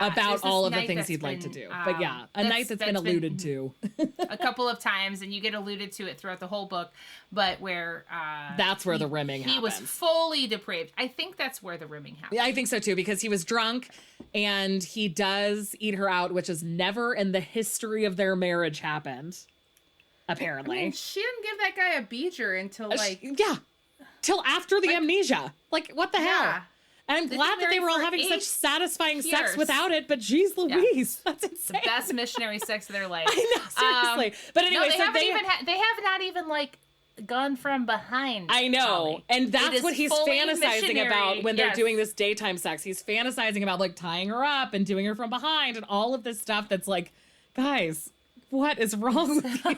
About all of the things he'd like to do. But a night that's been alluded to a couple of times, and you get alluded to it throughout the whole book, but where that's where the rimming happens. He was fully depraved. I think that's where the rimming happened. Yeah, I think so too, because he was drunk and he does eat her out, which has never in the history of their marriage happened. Apparently. I mean, she didn't give that guy a beeger until till after the amnesia. Like, what the hell? And I'm glad that they were all having such satisfying sex without it, but geez Louise, that's insane. The best missionary sex of their life. I know, seriously. But anyway, they have not even like gone from behind. I know. Tommy. And that's what he's fantasizing about when they're doing this daytime sex. He's fantasizing about like tying her up and doing her from behind and all of this stuff that's like, guys, what is wrong with you?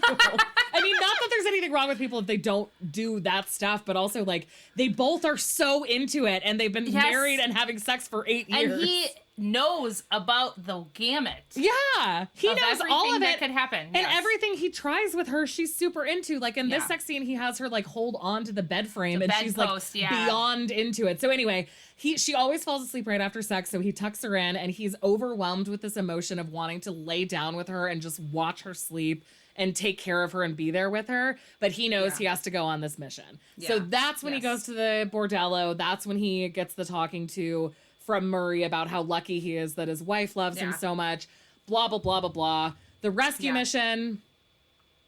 I mean, not that there's anything wrong with people if they don't do that stuff, but also like they both are so into it and they've been married and having sex for 8 years. And he knows about the gamut. Yeah. He knows all of it that could happen. And everything he tries with her, she's super into. Like in this sex scene, he has her like hold on to the bed frame and she's like beyond into it. So anyway, she always falls asleep right after sex. So he tucks her in and he's overwhelmed with this emotion of wanting to lay down with her and just watch her sleep and take care of her and be there with her. But he knows he has to go on this mission. Yeah. So that's when he goes to the bordello. That's when he gets the talking to from Murray about how lucky he is that his wife loves him so much. Blah, blah, blah, blah, blah. The rescue mission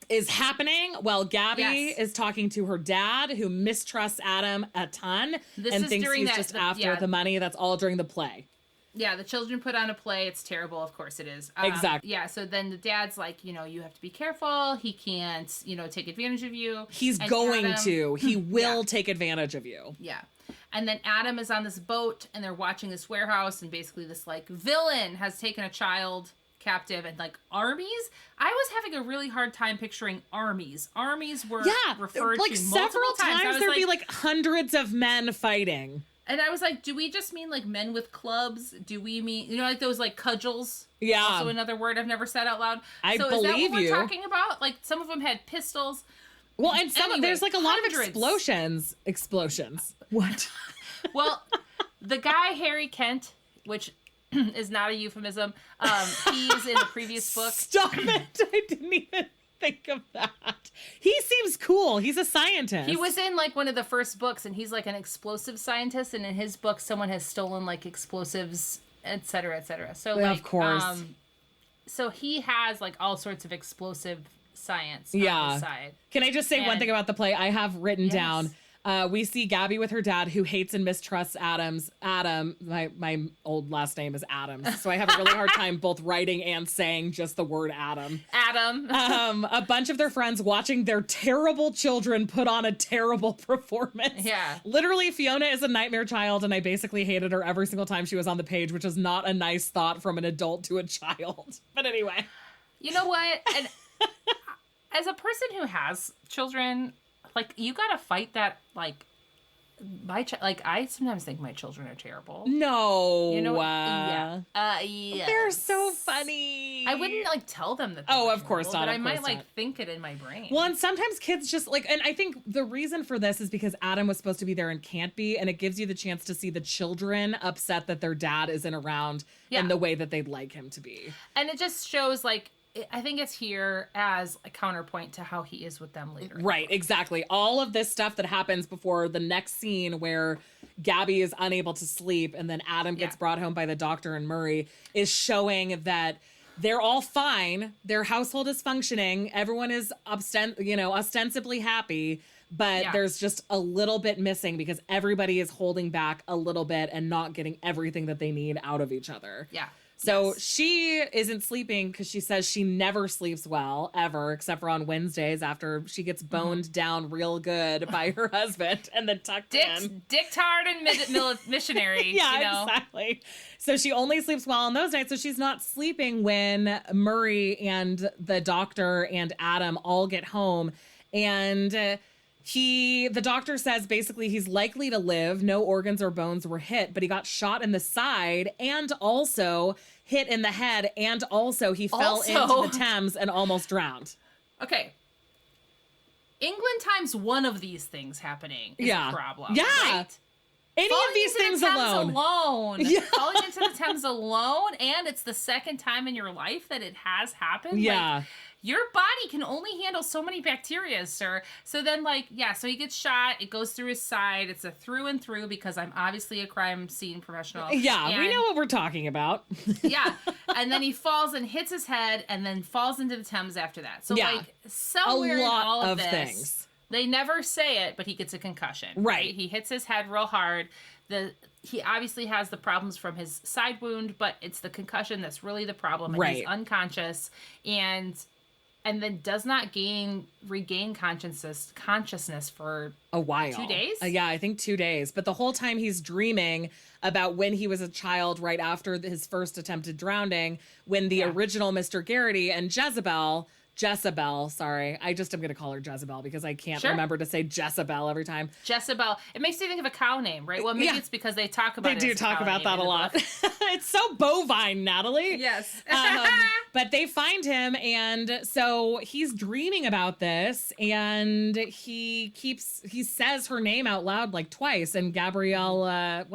is happening while Gabby is talking to her dad, who mistrusts Adam a ton and thinks he's just after the money. That's all during the play. Yeah, the children put on a play. It's terrible. Of course it is. Exactly. Yeah, so then the dad's like, you have to be careful. He can't, take advantage of you. He's going to. He will take advantage of you. Yeah. And then Adam is on this boat and they're watching this warehouse and basically this like villain has taken a child captive and like armies. I was having a really hard time picturing armies. Armies were referred like to several times. There'd be like hundreds of men fighting. And I was like, do we just mean like men with clubs? Do we mean, like those like cudgels? Yeah. Also another word I've never said out loud. I believe is that what you. we're talking about? Like some of them had pistols. Well, and there's like a lot of explosions. What? Well, the guy, Harry Kent, which is not a euphemism, he's in a previous book. Stop it. I didn't even think of that. He seems cool. He's a scientist. He was in like one of the first books and he's like an explosive scientist. And in his book, someone has stolen like explosives, et cetera, et cetera. So of course. So he has like all sorts of explosive science on his side. Can I just say one thing about the play? I have written down We see Gabby with her dad, who hates and mistrusts Adam. My old last name is Adams, so I have a really hard time both writing and saying just the word Adam. A bunch of their friends watching their terrible children put on a terrible performance. Yeah. Literally, Fiona is a nightmare child, and I basically hated her every single time she was on the page, which is not a nice thought from an adult to a child. But anyway. You know what? And as a person who has children, like, you gotta fight that, like, I sometimes think my children are terrible. No. You know? Yeah. Yes. They're so funny. I wouldn't, like, tell them that. Oh, of course not. But I might, like, think it in my brain. Well, and sometimes kids just, like, and I think the reason for this is because Adam was supposed to be there and can't be, and it gives you the chance to see the children upset that their dad isn't around in the way that they'd like him to be. And it just shows, like, I think it's here as a counterpoint to how he is with them later. Right, exactly. All of this stuff that happens before the next scene where Gabby is unable to sleep and then Adam gets brought home by the doctor and Murray is showing that they're all fine. Their household is functioning. Everyone is ostensibly happy, but there's just a little bit missing because everybody is holding back a little bit and not getting everything that they need out of each other. Yeah. So she isn't sleeping because she says she never sleeps well, ever, except for on Wednesdays after she gets boned down real good by her husband and then tucked in. Dick-tard and missionary. Exactly. So she only sleeps well on those nights, so she's not sleeping when Murray and the doctor and Adam all get home. And the doctor says basically he's likely to live. No organs or bones were hit, but he got shot in the side and also hit in the head. And also he fell into the Thames and almost drowned. Okay. England times one of these things happening is a problem. Yeah. Right? Any Falling of these things alone. Falling into the Thames alone, and it's the second time in your life that it has happened. Yeah. Like, your body can only handle so many bacteria, sir. So then, so he gets shot. It goes through his side. It's a through and through because I'm obviously a crime scene professional. Yeah, we know what we're talking about. Yeah. And then he falls and hits his head and then falls into the Thames after that. So, somewhere in all of this, things. They never say it, but he gets a concussion. Right. He hits his head real hard. He obviously has the problems from his side wound, but it's the concussion that's really the problem. And he's unconscious and then does not regain consciousness for a while. 2 days? I think 2 days. But the whole time he's dreaming about when he was a child right after his first attempted drowning, when the original Mr. Garrity and Jezebel, sorry. I just am going to call her Jezebel because I can't remember to say Jezebel every time. Jezebel. It makes you think of a cow name, right? Well, maybe it's because they talk about it. They do talk about that a lot. It's so bovine, Natalie. Yes. But they find him, and so he's dreaming about this, and he says her name out loud like twice, and Gabriella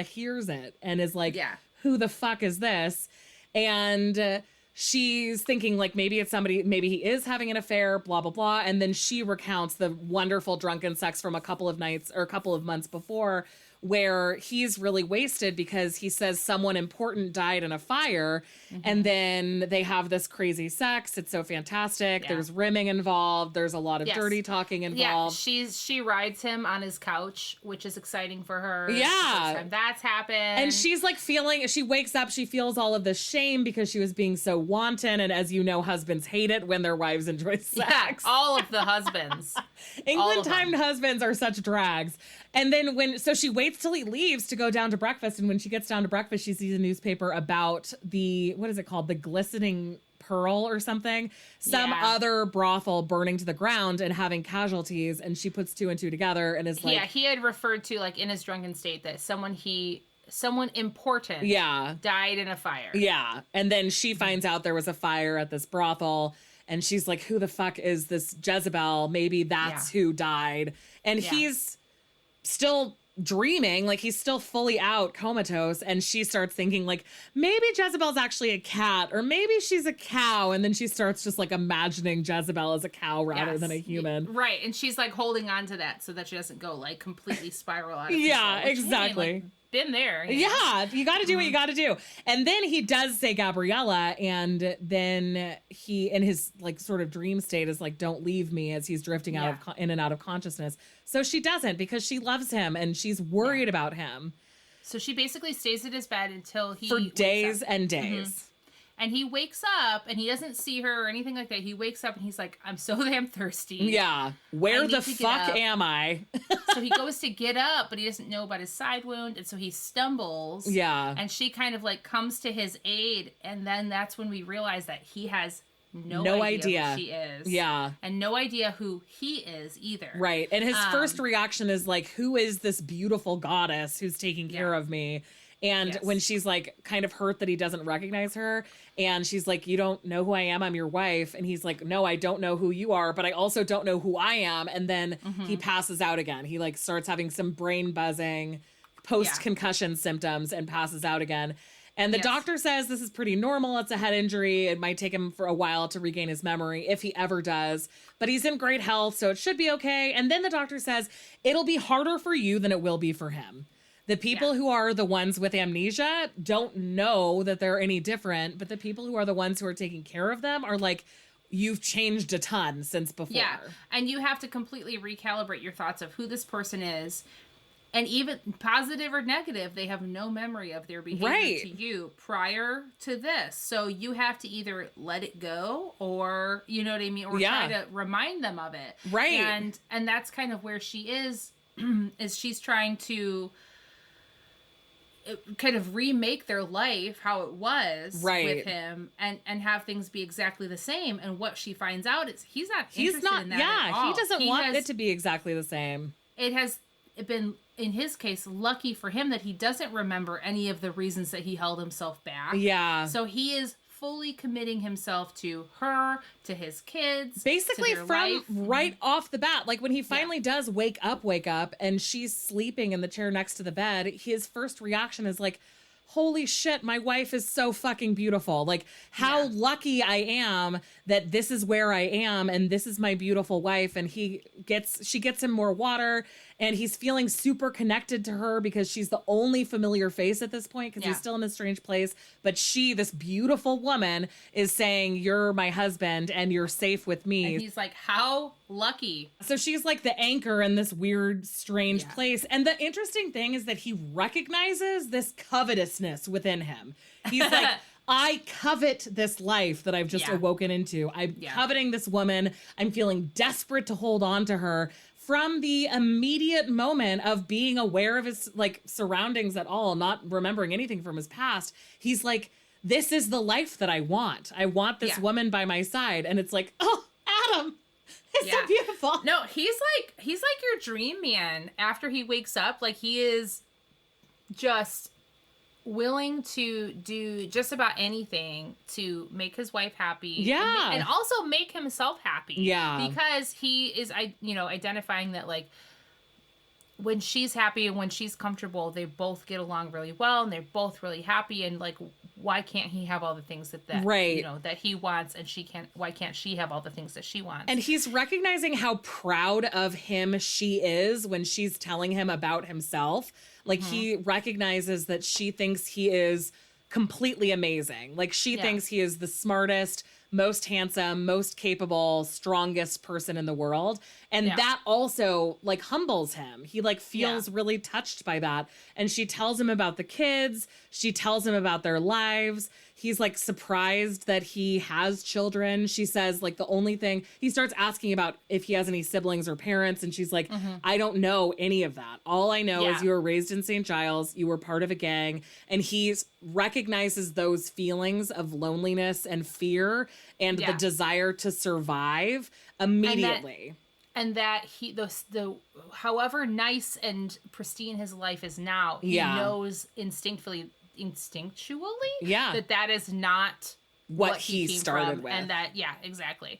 hears it and is like, who the fuck is this? And she's thinking like maybe it's somebody, maybe he is having an affair, blah, blah, blah. And then she recounts the wonderful drunken sex from a couple of nights or a couple of months before where he's really wasted because he says someone important died in a fire. Mm-hmm. And then they have this crazy sex. It's so fantastic. Yeah. There's rimming involved. There's a lot of dirty talking involved. Yeah, she rides him on his couch, which is exciting for her. Yeah. The first time that's happened. And she's like she wakes up, she feels all of this shame because she was being so wanton. And as you know, husbands hate it when their wives enjoy sex. Yeah, all of the husbands. England-timed husbands are such drags. And then she waits till he leaves to go down to breakfast. And when she gets down to breakfast, she sees a newspaper about what is it called? The Glistening Pearl or something. Some other brothel burning to the ground and having casualties. And she puts two and two together and is like... Yeah, he had referred to, like, in his drunken state that someone important died in a fire. Yeah. And then she finds out there was a fire at this brothel. And she's like, who the fuck is this Jezebel? Maybe that's who died. And he's still dreaming, like he's still fully out, comatose, and she starts thinking like maybe Jezebel's actually a cat or maybe she's a cow, and then she starts just like imagining Jezebel as a cow rather than a human. Right, and she's like holding on to that so that she doesn't go like completely spiral out of control, exactly. Like, been there. Yeah, you got to do what you got to do. And then he does say Gabriella, and then he, in his like sort of dream state, is like, "Don't leave me," as he's drifting out of in and out of consciousness. So she doesn't, because she loves him and she's worried about him. So she basically stays at his bed until he for days and days. And he wakes up and he doesn't see her or anything like that. He wakes up and he's like, I'm so damn thirsty. Yeah. Where the fuck am I? So he goes to get up, but he doesn't know about his side wound. And so he stumbles. Yeah. And she kind of like comes to his aid. And then that's when we realize that he has no idea who she is. Yeah. And no idea who he is either. Right. And his first reaction is like, who is this beautiful goddess who's taking care of me? And when she's like kind of hurt that he doesn't recognize her, and she's like, you don't know who I am, I'm your wife. And he's like, no, I don't know who you are, but I also don't know who I am. And then he passes out again. He like starts having some brain buzzing, post-concussion symptoms, and passes out again. And the doctor says this is pretty normal. It's a head injury. It might take him for a while to regain his memory, if he ever does. But he's in great health, so it should be okay. And then the doctor says, it'll be harder for you than it will be for him. The people who are the ones with amnesia don't know that they're any different, but the people who are the ones who are taking care of them are like, you've changed a ton since before. Yeah, and you have to completely recalibrate your thoughts of who this person is. And even positive or negative, they have no memory of their behavior to you prior to this. So you have to either let it go or, you know what I mean? Or try to remind them of it. Right. And that's kind of where she is she's trying to kind of remake their life how it was with him and have things be exactly the same. And what she finds out is he's not interested in that at all. He doesn't want it to be exactly the same. It has been, in his case, lucky for him that he doesn't remember any of the reasons that he held himself back. Yeah. So he is fully committing himself to her, to his kids. Basically to their from life. right off the bat. Like when he finally does wake up, and she's sleeping in the chair next to the bed, his first reaction is like, holy shit, my wife is so fucking beautiful. Like how lucky I am that this is where I am and this is my beautiful wife. And she gets him more water, and he's feeling super connected to her because she's the only familiar face at this point, because he's still in a strange place. But she, this beautiful woman, is saying, you're my husband and you're safe with me. And he's like, how lucky. So she's like the anchor in this weird, strange place. And the interesting thing is that he recognizes this covetousness within him. He's like, I covet this life that I've just awoken into. I'm coveting this woman. I'm feeling desperate to hold on to her. From the immediate moment of being aware of his like surroundings at all, not remembering anything from his past, he's like, this is the life that I want. I want this woman by my side. And it's like, oh, Adam, it's so beautiful. No, he's like your dream man after he wakes up. Like he is just willing to do just about anything to make his wife happy. And also make himself happy. Because he is, identifying that like when she's happy and when she's comfortable, they both get along really well and they're both really happy. And like, why can't he have all the things that that he wants, and why can't she have all the things that she wants? And he's recognizing how proud of him she is when she's telling him about himself. Like he recognizes that she thinks he is completely amazing. Like she thinks he is the smartest, most handsome, most capable, strongest person in the world. And that also like humbles him. He like feels really touched by that. And she tells him about the kids. She tells him about their lives. He's like surprised that he has children. She says like the only thing, he starts asking about if he has any siblings or parents. And she's like, I don't know any of that. All I know is you were raised in St. Giles. You were part of a gang. And he recognizes those feelings of loneliness and fear and the desire to survive immediately. And that he, the however nice and pristine his life is now, he knows instinctually that is not what he started with. And that, exactly.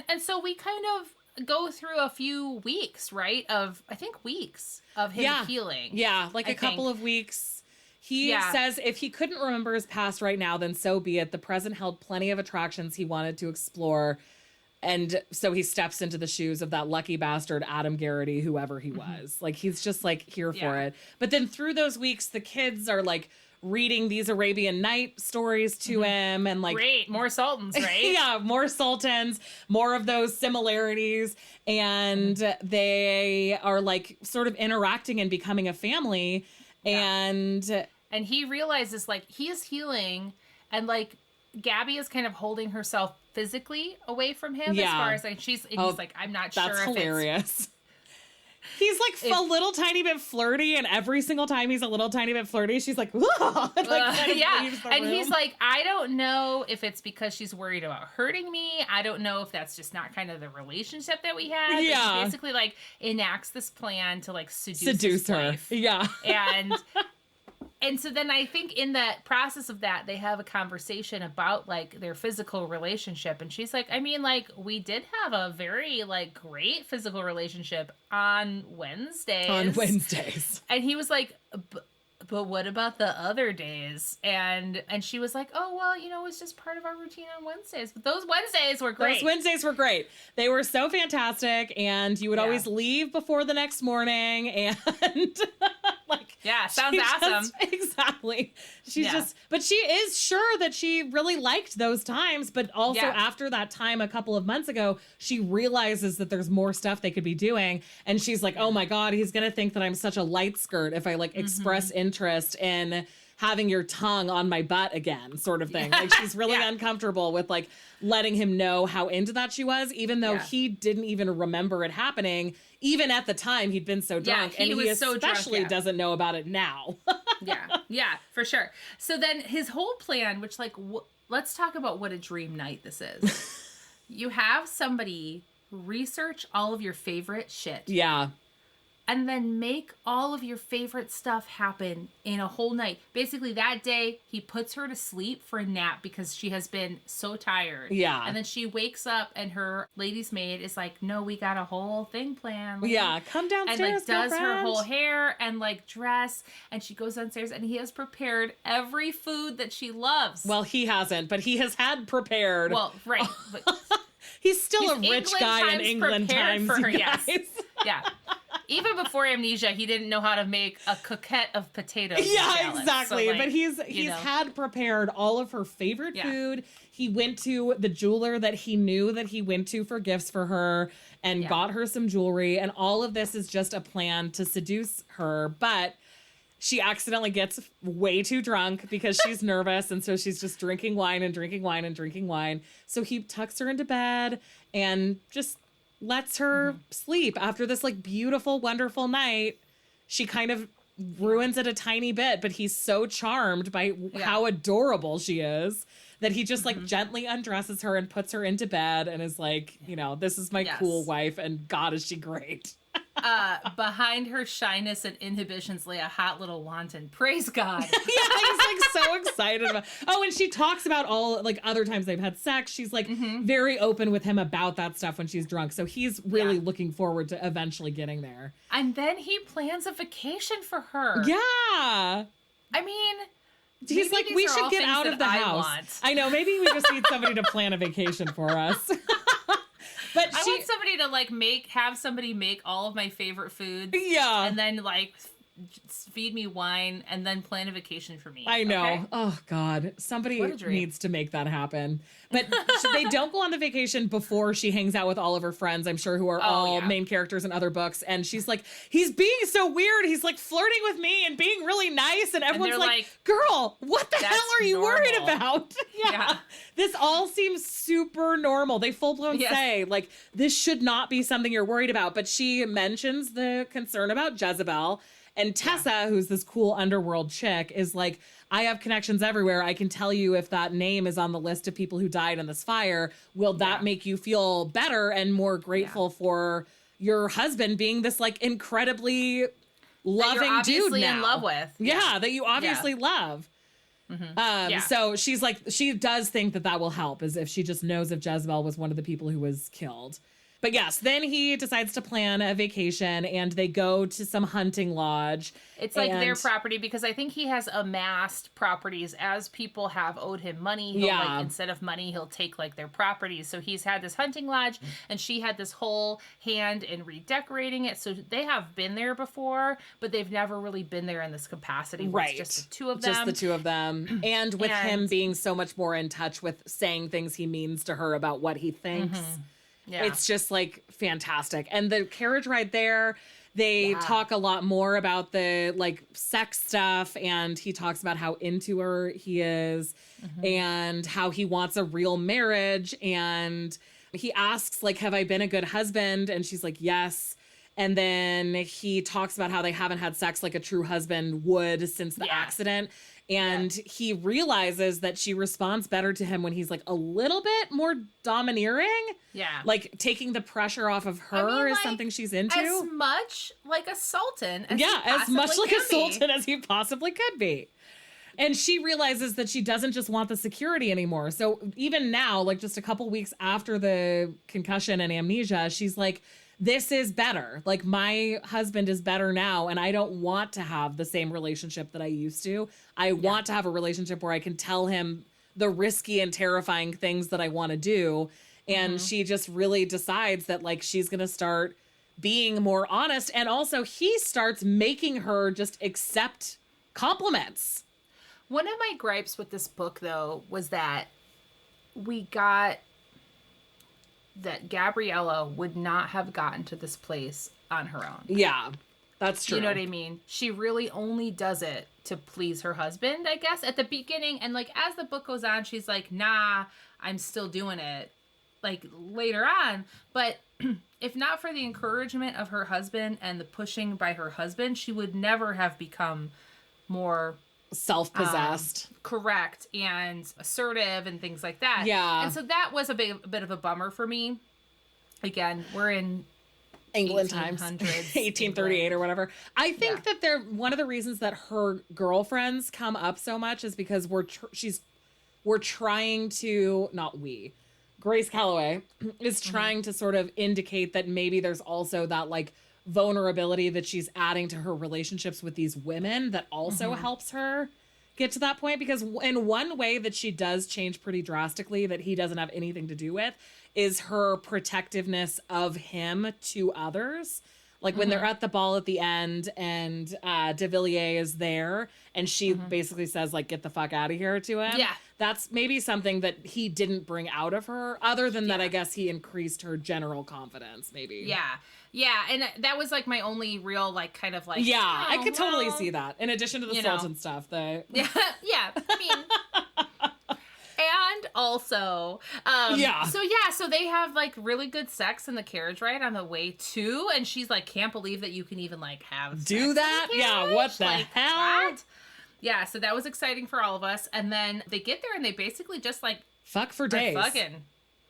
And so we kind of go through a few weeks, right? Weeks of him healing. Yeah, like a couple of weeks. He says if he couldn't remember his past right now, then so be it. The present held plenty of attractions he wanted to explore. And so he steps into the shoes of that lucky bastard, Adam Garrity, whoever he was. Like, he's just like here for it. But then through those weeks, the kids are like reading these Arabian Night stories to him, and like, great, more sultans, right? Yeah, more sultans, more of those similarities. And they are like sort of interacting and becoming a family. And he realizes like he is healing, and like Gabby is kind of holding herself physically away from him as far as like he's like, I'm not sure if hilarious. He's like a little tiny bit flirty, and every single time he's a little tiny bit flirty, she's like, and he's like, I don't know if it's because she's worried about hurting me. I don't know if that's just not kind of the relationship that we had. Yeah. He basically like enacts this plan to like seduce her. Wife. Yeah. And so then I think in the process of that, they have a conversation about like their physical relationship. And she's like, I mean, like, we did have a very like great physical relationship on Wednesdays. And he was like, but what about the other days? And she was like, oh, well, you know, it was just part of our routine on Wednesdays. But those Wednesdays were great. They were so fantastic. And you would always leave before the next morning. And like, sounds awesome. Exactly. But she is sure that she really liked those times. But also after that time, a couple of months ago, she realizes that there's more stuff they could be doing. And she's like, oh my God, he's going to think that I'm such a light skirt if I like express interest in having your tongue on my butt again, sort of thing. Like, she's really uncomfortable with like letting him know how into that she was, even though he didn't even remember it happening. Even at the time, he'd been so drunk, and he especially doesn't know about it now. Yeah, for sure. So then his whole plan, which like, let's talk about what a dream night this is. You have somebody research all of your favorite shit. Yeah. And then make all of your favorite stuff happen in a whole night. Basically, that day, he puts her to sleep for a nap because she has been so tired. Yeah. And then she wakes up, and her lady's maid is like, no, we got a whole thing planned. Like, yeah, come downstairs, and like does girlfriend. her whole hair and like dress. And she goes downstairs, and he has prepared every food that she loves. Well, he hasn't, but he has had prepared. Well, right. But he's still a rich guy in England times, for her, you guys. Yes. Yeah. Even before amnesia, he didn't know how to make a coquette of potatoes. Yeah, exactly. So, like, but he's had prepared all of her favorite food. He went to the jeweler that he knew that he went to for gifts for her and got her some jewelry. And all of this is just a plan to seduce her. But she accidentally gets way too drunk because she's nervous. And so she's just drinking wine and drinking wine and drinking wine. So he tucks her into bed and just lets her sleep after this like beautiful, wonderful night. She kind of ruins it a tiny bit, but he's so charmed by how adorable she is that he just like gently undresses her and puts her into bed and is like, you know, this is my cool wife, and God, is she great. Behind her shyness and inhibitions lay a hot little wanton. Praise God. He's like so excited about. Oh, and she talks about all like other times they've had sex. She's like very open with him about that stuff when she's drunk. So he's really looking forward to eventually getting there. And then he plans a vacation for her. Yeah. I mean, he's like, we should get out of the house. I know. Maybe we just need somebody to plan a vacation for us. But I want somebody to have somebody make all of my favorite foods. Yeah. And then like feed me wine and then plan a vacation for me. I know. Okay? Oh God. Somebody needs to make that happen. But they don't go on the vacation before she hangs out with all of her friends, I'm sure, who are all main characters in other books. And she's like, he's being so weird. He's like flirting with me and being really nice. And everyone's like, girl, what the hell are you worried about? Yeah. This all seems super normal. They full blown say like, this should not be something you're worried about. But she mentions the concern about Jezebel. And Tessa, who's this cool underworld chick, is like, I have connections everywhere. I can tell you if that name is on the list of people who died in this fire. Will that make you feel better and more grateful for your husband being this like incredibly loving dude now? In love with. Yeah, that you obviously love. So she's like, she does think that will help, as if she just knows if Jezebel was one of the people who was killed. But yes, then he decides to plan a vacation and they go to some hunting lodge. It's like their property because I think he has amassed properties as people have owed him money. He'll like, instead of money, he'll take like their properties. So he's had this hunting lodge and she had this whole hand in redecorating it. So they have been there before, but they've never really been there in this capacity. Right. It's just the two of them. Just the two of them. And with him being so much more in touch with saying things he means to her about what he thinks. Yeah. It's just like fantastic. And the carriage ride there, they talk a lot more about the like sex stuff, and he talks about how into her he is and how he wants a real marriage. And he asks like, have I been a good husband? And she's like, yes. And then he talks about how they haven't had sex like a true husband would since the accident. And he realizes that she responds better to him when he's like a little bit more domineering. Yeah. Like taking the pressure off of her is something she's into. As much like a sultan as as much like a sultan as he possibly could be. And she realizes that she doesn't just want the security anymore. So even now, like just a couple weeks after the concussion and amnesia, she's like, this is better. Like my husband is better now. And I don't want to have the same relationship that I used to. I want to have a relationship where I can tell him the risky and terrifying things that I want to do. And she just really decides that like, she's going to start being more honest. And also he starts making her just accept compliments. One of my gripes with this book though, was that we got that Gabriella would not have gotten to this place on her own. Yeah, that's true. You know what I mean? She really only does it to please her husband, I guess, at the beginning. And like, as the book goes on, she's like, nah, I'm still doing it. Like later on. But if not for the encouragement of her husband and the pushing by her husband, she would never have become more self-possessed, correct, and assertive and things like that. Yeah. And so that was a bit of a bummer for me. Again, we're in England times, 1838 or whatever. I think that they're one of the reasons that her girlfriends come up so much is because we're trying to, not we, Grace Callaway is trying to sort of indicate that maybe there's also that like vulnerability that she's adding to her relationships with these women that also helps her get to that point. Because in one way that she does change pretty drastically that he doesn't have anything to do with is her protectiveness of him to others. Like when they're at the ball at the end and de Villiers is there and she basically says like, get the fuck out of here to him. Yeah. That's maybe something that he didn't bring out of her other than that. I guess he increased her general confidence maybe. Yeah. Yeah. And that was like my only real like kind of like, I could totally see that in addition to the Sultan stuff. Yeah. I mean, and also, so they have like really good sex in the carriage ride on the way to, and she's like, can't believe that you can even like have do that. Yeah. What the hell? What? Yeah. So that was exciting for all of us. And then they get there and they basically just like fuck for days, fucking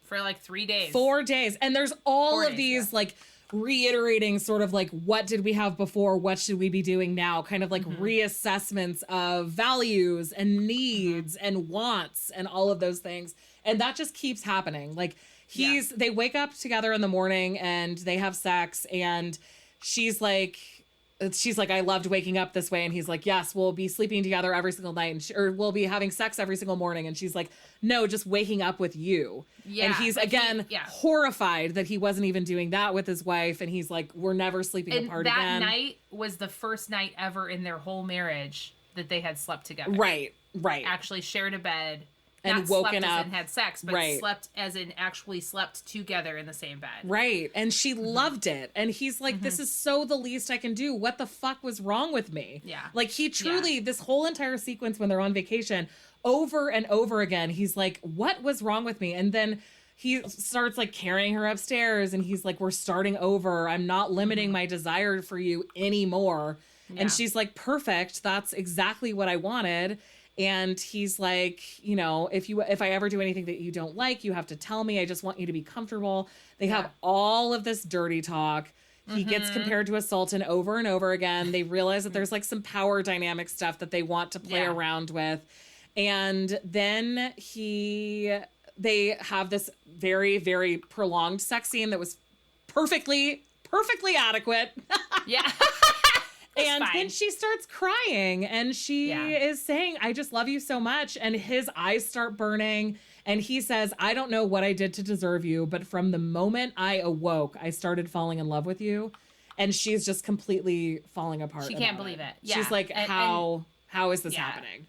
for like 3 days, 4 days. And there's all of these like reiterating sort of like, what did we have before? What should we be doing now? Kind of like reassessments of values and needs and wants and all of those things. And that just keeps happening. Like they wake up together in the morning and they have sex and she's like, I loved waking up this way. And he's like, yes, we'll be sleeping together every single night or we'll be having sex every single morning. And she's like, no, just waking up with you. Yeah, and he's again horrified that he wasn't even doing that with his wife. And he's like, we're never sleeping apart again. That night was the first night ever in their whole marriage that they had slept together. Right. Actually shared a bed. And not woken slept up as in had sex, but slept as in actually slept together in the same bed. Right. And she loved it. And he's like, this is so the least I can do. What the fuck was wrong with me? Yeah. Like he truly, this whole entire sequence when they're on vacation, over and over again, he's like, what was wrong with me? And then he starts like carrying her upstairs and he's like, we're starting over. I'm not limiting my desire for you anymore. Yeah. And she's like, perfect. That's exactly what I wanted. And he's like, you know, if I ever do anything that you don't like, you have to tell me. I just want you to be comfortable. They have all of this dirty talk. He gets compared to a sultan over and over again. They realize that there's like some power dynamic stuff that they want to play around with. And then they have this very, very prolonged sex scene that was perfectly adequate. Yeah. And then she starts crying and she is saying, I just love you so much. And his eyes start burning. And he says, I don't know what I did to deserve you, but from the moment I awoke, I started falling in love with you. And she's just completely falling apart. She can't believe it. Yeah. She's like, how is this happening?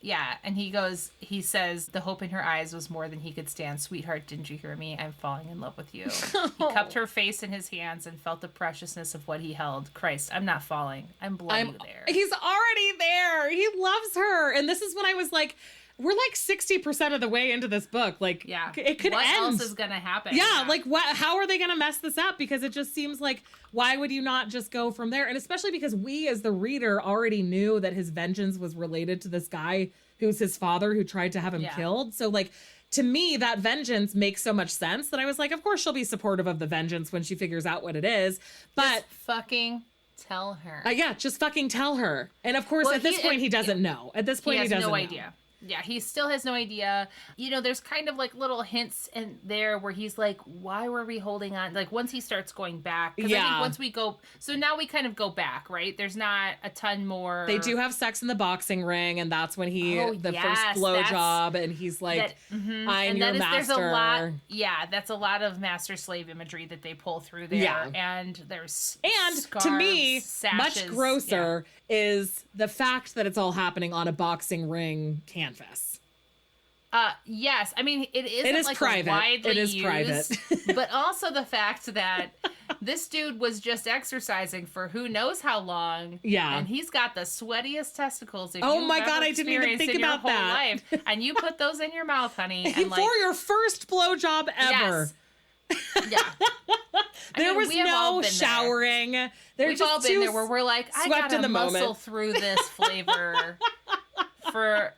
Yeah. And he says, the hope in her eyes was more than he could stand. Sweetheart, didn't you hear me? I'm falling in love with you. He cupped her face in his hands and felt the preciousness of what he held. Christ, I'm not falling. I'm below you there. He's already there. He loves her. And this is when I was like, we're like 60% of the way into this book. Like, it could end. What else is going to happen? Yeah, like, how are they going to mess this up? Because it just seems like, why would you not just go from there? And especially because we, as the reader, already knew that his vengeance was related to this guy who's his father who tried to have him killed. So, like, to me, that vengeance makes so much sense that I was like, of course she'll be supportive of the vengeance when she figures out what it is. But just fucking tell her. Just fucking tell her. And of course, at this point, he doesn't know. At this point, he doesn't know. He has no idea. Yeah, he still has no idea. You know, there's kind of like little hints in there where he's like, why were we holding on? Like once he starts going back. Because I think once we go, so now we kind of go back, right? There's not a ton more. They do have sex in the boxing ring, and that's when first blowjob, and he's like, I'm your master. There's a lot, that's a lot of master-slave imagery that they pull through there. Yeah. And there's scarves, to me, sashes, much grosser is the fact that it's all happening on a boxing ring canvas. Yes. I mean, it is like private. Widely used, private. But also the fact that this dude was just exercising for who knows how long. Yeah. And he's got the sweatiest testicles. Oh my God, I didn't even think about that. Life. And you put those in your mouth, honey. And for your first blowjob ever. Yes. Yeah. There was no showering. We've all been there where we're like, I gotta muscle through this flavor for...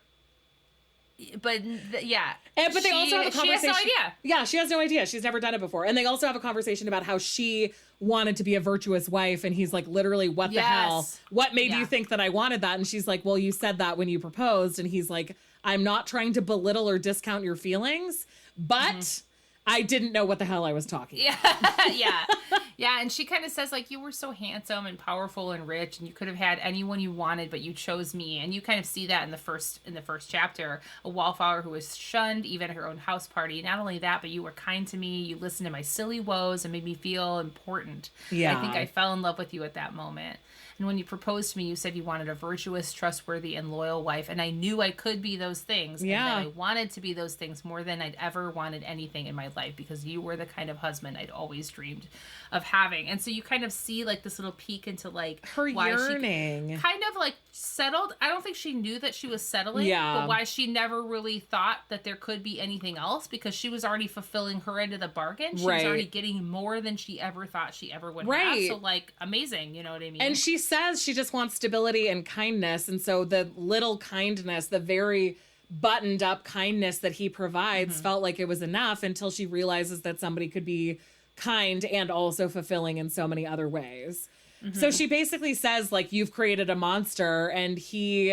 But but they also have a conversation. She has no idea. Yeah, she has no idea. She's never done it before. And they also have a conversation about how she wanted to be a virtuous wife. And he's like, literally, what the hell? What made you think that I wanted that? And she's like, well, you said that when you proposed. And he's like, I'm not trying to belittle or discount your feelings, but I didn't know what the hell I was talking about. Yeah. And she kind of says, like, you were so handsome and powerful and rich, and you could have had anyone you wanted, but you chose me. And you kind of see that in the first chapter, a wallflower who was shunned, even at her own house party. Not only that, but you were kind to me. You listened to my silly woes and made me feel important. Yeah. I think I fell in love with you at that moment. And when you proposed to me, you said you wanted a virtuous, trustworthy, and loyal wife. And I knew I could be those things. Yeah. And that I wanted to be those things more than I'd ever wanted anything in my life, because you were the kind of husband I'd always dreamed of having. And so you kind of see like this little peek into like her yearning. She kind of like settled. I don't think she knew that she was settling. Yeah. But why she never really thought that there could be anything else, because she was already fulfilling her end of the bargain. She was already getting more than she ever thought she ever would have. So like amazing, you know what I mean? And she says she just wants stability and kindness. And so the little kindness, the very buttoned up kindness that he provides felt like it was enough, until she realizes that somebody could be kind and also fulfilling in so many other ways. So she basically says, like, you've created a monster, and he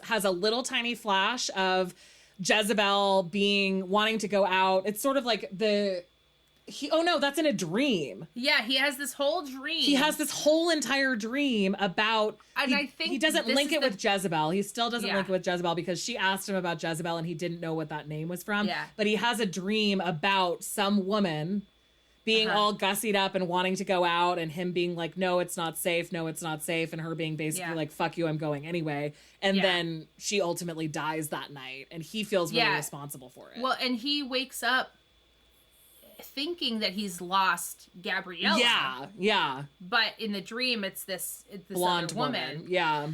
has a little tiny flash of Jezebel wanting to go out. It's sort of like that's in a dream. Yeah, he has this whole dream. He has this whole entire dream about... And I think he doesn't link it with Jezebel. He still doesn't link it with Jezebel, because she asked him about Jezebel and he didn't know what that name was from. Yeah. But he has a dream about some woman being all gussied up and wanting to go out, and him being like, no, it's not safe. No, it's not safe. And her being basically like, fuck you, I'm going anyway. And then she ultimately dies that night, and he feels really responsible for it. Well, and he wakes up thinking that he's lost Gabriella. Yeah. But in the dream, it's this blonde other woman. Yeah.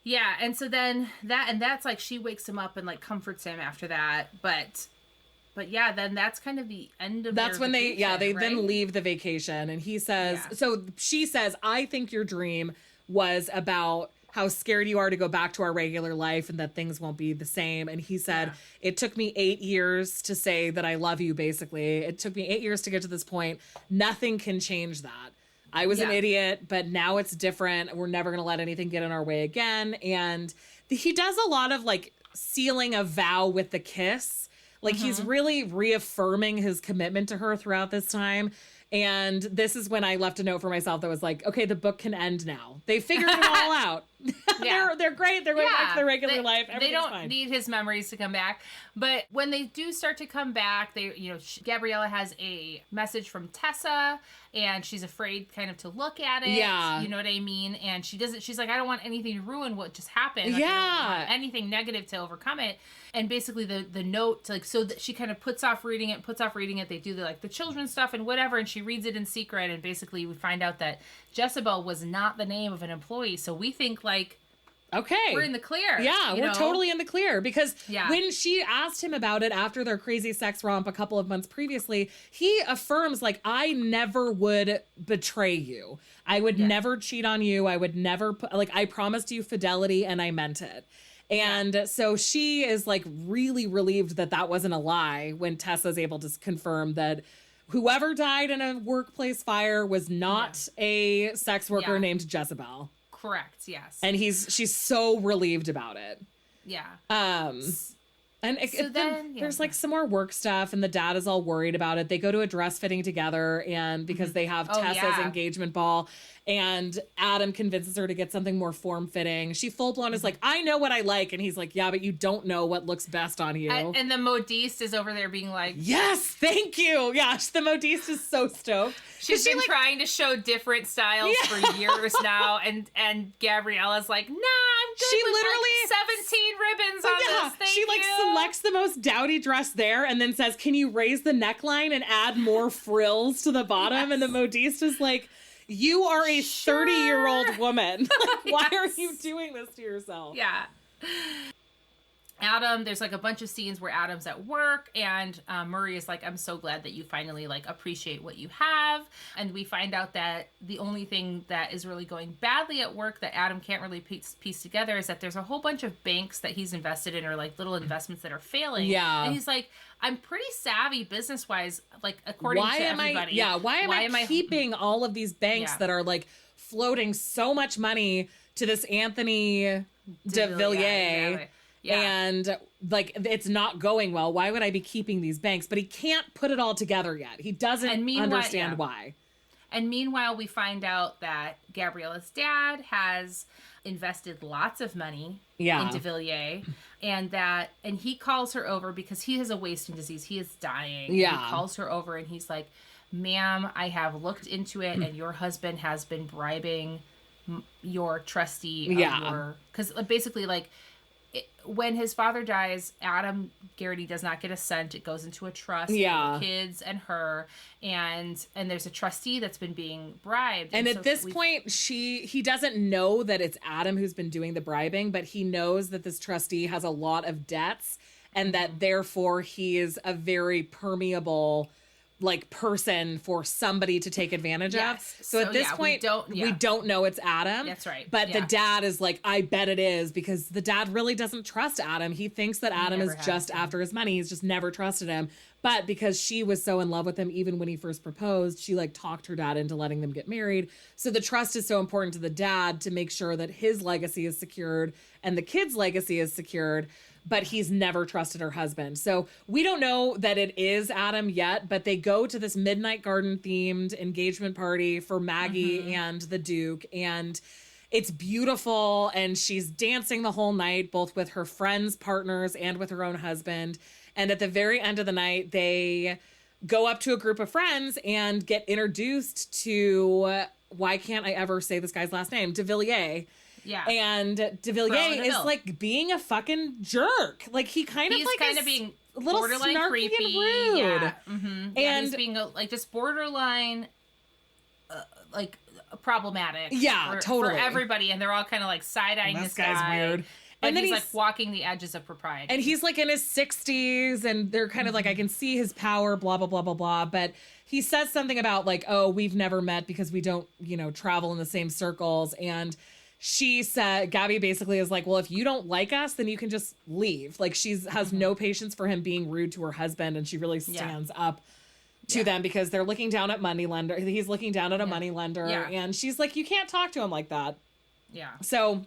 Yeah, and so then that's like, she wakes him up and like comforts him after that, but yeah, then that's kind of the end of that's when vacation, they then leave the vacation, and he says, so she says, I think your dream was about how scared you are to go back to our regular life and that things won't be the same. And he said, it took me 8 years to say that I love you, basically. It took me 8 years to get to this point. Nothing can change that. I was an idiot, but now it's different. We're never going to let anything get in our way again. And he does a lot of like sealing a vow with the kiss. Like he's really reaffirming his commitment to her throughout this time. And this is when I left a note for myself that was like, okay, the book can end now. They figured it all out. They're great. They're going back to their regular life. They don't need his memories to come back. But when they do start to come back, Gabriella has a message from Tessa, and she's afraid kind of to look at it. Yeah. You know what I mean? And she's like, I don't want anything to ruin what just happened. Like, yeah. I don't want anything negative to overcome it. And basically the note, like, so that she kind of puts off reading it. They do the children's stuff and whatever, and she reads it in secret. And basically we find out that Jezebel was not the name of an employee. So we think, like, okay, we're in the clear. Yeah, we're totally in the clear, because when she asked him about it after their crazy sex romp a couple of months previously, he affirms, like, I never would betray you. I would never cheat on you. I would never I promised you fidelity, and I meant it. And so she is, like, really relieved that wasn't a lie when Tessa's able to confirm that whoever died in a workplace fire was not a sex worker named Jezebel. Correct. Yes. And she's so relieved about it. Yeah. And there's like some more work stuff, and the dad is all worried about it. They go to a dress fitting together, and because they have Tessa's engagement ball, and Adam convinces her to get something more form fitting. She full blown is like, I know what I like. And he's like, yeah, but you don't know what looks best on you. And the modiste is over there being like, yes, thank you. Yeah. The modiste is so stoked. She's been trying to show different styles for years now. And Gabriella's like, nah, I'm good she with literally 17 ribbons on this. Thank she you. Selects the most dowdy dress there and then says, can you raise the neckline and add more frills to the bottom? And the modiste is like, you are a 30-year-old woman. Why are you doing this to yourself? Yeah. Adam, there's like a bunch of scenes where Adam's at work, and Murray is like, I'm so glad that you finally like appreciate what you have. And we find out that the only thing that is really going badly at work that Adam can't really piece together is that there's a whole bunch of banks that he's invested in, or like little investments that are failing. Yeah. And he's like, I'm pretty savvy business-wise, like, according to everybody. Why am I keeping all of these banks that are like floating so much money to this Anthony de Villiers? Exactly. Yeah. And like, it's not going well. Why would I be keeping these banks? But he can't put it all together yet. He doesn't understand why. And meanwhile, we find out that Gabriella's dad has invested lots of money in de Villiers, and he calls her over because he has a wasting disease. He is dying. Yeah. He calls her over and he's like, ma'am, I have looked into it, and your husband has been bribing your trustee because basically, like, when his father dies, Adam Garrity does not get a cent. It goes into a trust for the kids and her, and there's a trustee that's been being bribed. And at this point, he doesn't know that it's Adam who's been doing the bribing, but he knows that this trustee has a lot of debts, and that therefore he is a very permeable like person for somebody to take advantage of. So at this point, we don't know it's Adam. That's right. But the dad is like, I bet it is, because the dad really doesn't trust Adam. He thinks that Adam is just after his money. He's just never trusted him. But because she was so in love with him, even when he first proposed, she like talked her dad into letting them get married. So the trust is so important to the dad to make sure that his legacy is secured and the kid's legacy is secured. But he's never trusted her husband. So we don't know that it is Adam yet, but they go to this Midnight Garden themed engagement party for Maggie and the Duke. And it's beautiful. And she's dancing the whole night, both with her friends, partners, and with her own husband. And at the very end of the night, they go up to a group of friends and get introduced to, why can't I ever say this guy's last name? De Villiers. Yeah. And de Villiers is like being a fucking jerk. Like he's kind of being a little borderline snarky creepy and rude. Yeah. Mm-hmm. And he's being like just borderline like problematic. Yeah, totally. For everybody, and they're all kind of like side-eyeing this guy's weird. But and then he's like walking the edges of propriety. And he's like in his 60s, and they're kind of like, I can see his power, blah, blah, blah, blah, blah. But he says something about like, oh, we've never met because we don't, travel in the same circles. And she said, Gabby basically is like, well, if you don't like us, then you can just leave. Like she has no patience for him being rude to her husband. And she really stands up to them because they're looking down at moneylender. He's looking down at a moneylender. Yeah. And she's like, you can't talk to him like that. Yeah. So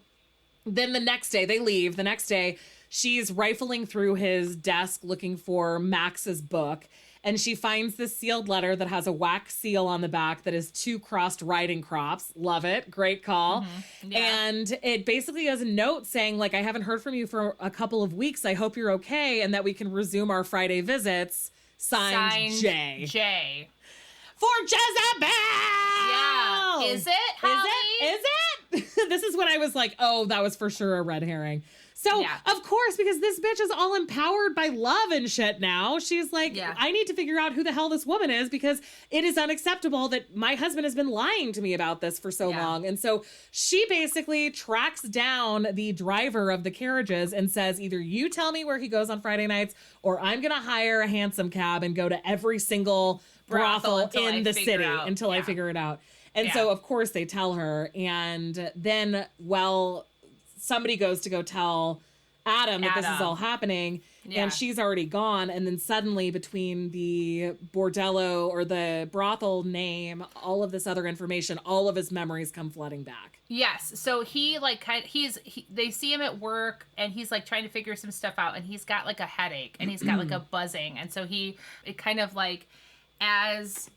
then the next day they leave. The next day she's rifling through his desk looking for Max's book. And she finds this sealed letter that has a wax seal on the back that is 2 crossed riding crops. Love it. Great call. Mm-hmm. Yeah. And it basically has a note saying, like, I haven't heard from you for a couple of weeks. I hope you're okay and that we can resume our Friday visits. Signed J. J. For Jezebel! Yeah. Is it, Holly? Is it? This is when I was like, oh, that was for sure a red herring. So, of course, because this bitch is all empowered by love and shit now, she's like, I need to figure out who the hell this woman is because it is unacceptable that my husband has been lying to me about this for so long. And so she basically tracks down the driver of the carriages and says, either you tell me where he goes on Friday nights or I'm going to hire a hansom cab and go to every single brothel in the city until I figure it out. And so, of course, they tell her. And then, somebody goes to go tell Adam that this is all happening and she's already gone. And then suddenly between the bordello or the brothel name, all of this other information, all of his memories come flooding back. Yes. So he like, they see him at work and he's like trying to figure some stuff out and he's got like a headache and he's got like a buzzing. And so it kind of like, as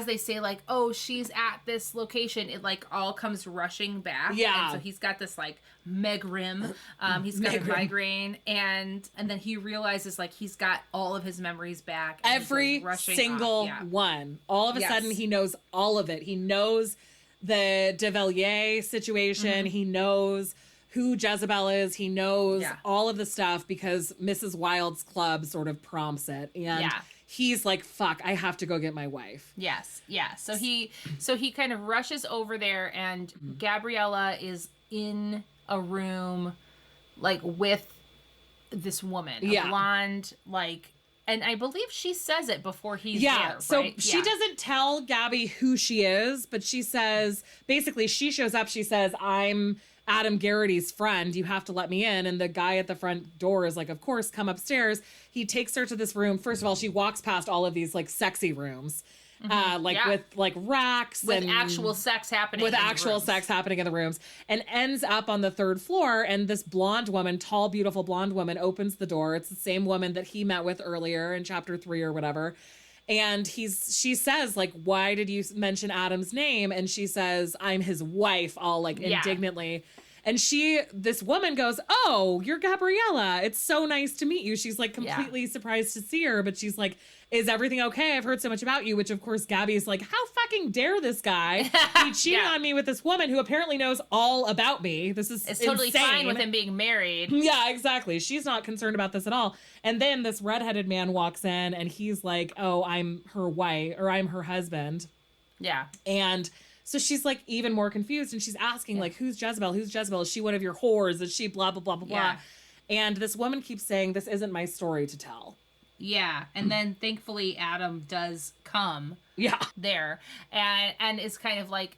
they say, like, oh, she's at this location, it like all comes rushing back. Yeah. And so he's got this like megrim, he's got a migraine, and then he realizes like he's got all of his memories back. Every single one. All of a sudden he knows all of it. He knows the de Villiers situation. Mm-hmm. He knows who Jezebel is. He knows all of the stuff because Mrs. Wilde's club sort of prompts it. And he's like, fuck, I have to go get my wife. Yes. Yeah. So he kind of rushes over there and Gabriella is in a room like with this woman, a blonde, like, and I believe she says it before he's there. So right? She doesn't tell Gabby who she is, but she says, basically she shows up. She says, I'm Adam Garrity's friend. You have to let me in. And the guy at the front door is like, of course, come upstairs. He takes her to this room. First of all, she walks past all of these like sexy rooms, with like racks with actual sex happening. With actual sex happening in the rooms, and ends up on the 3rd floor. And this blonde woman, tall, beautiful blonde woman, opens the door. It's the same woman that he met with earlier in chapter 3 or whatever. And she says, like, why did you mention Adam's name? And she says, I'm his wife, all like indignantly. And this woman goes, oh, you're Gabriella. It's so nice to meet you. She's like completely surprised to see her, but she's like, is everything okay? I've heard so much about you, which of course Gabby's like, how fucking dare this guy be cheating on me with this woman who apparently knows all about me. It's totally insane. Fine with him being married. Yeah, exactly. She's not concerned about this at all. And then this redheaded man walks in and he's like, oh, I'm her wife or I'm her husband. Yeah. And so she's like even more confused and she's asking like, who's Jezebel? Who's Jezebel? Is she one of your whores? Is she blah, blah, blah, blah, blah. And this woman keeps saying, this isn't my story to tell. Yeah. And then thankfully Adam does come there and is kind of like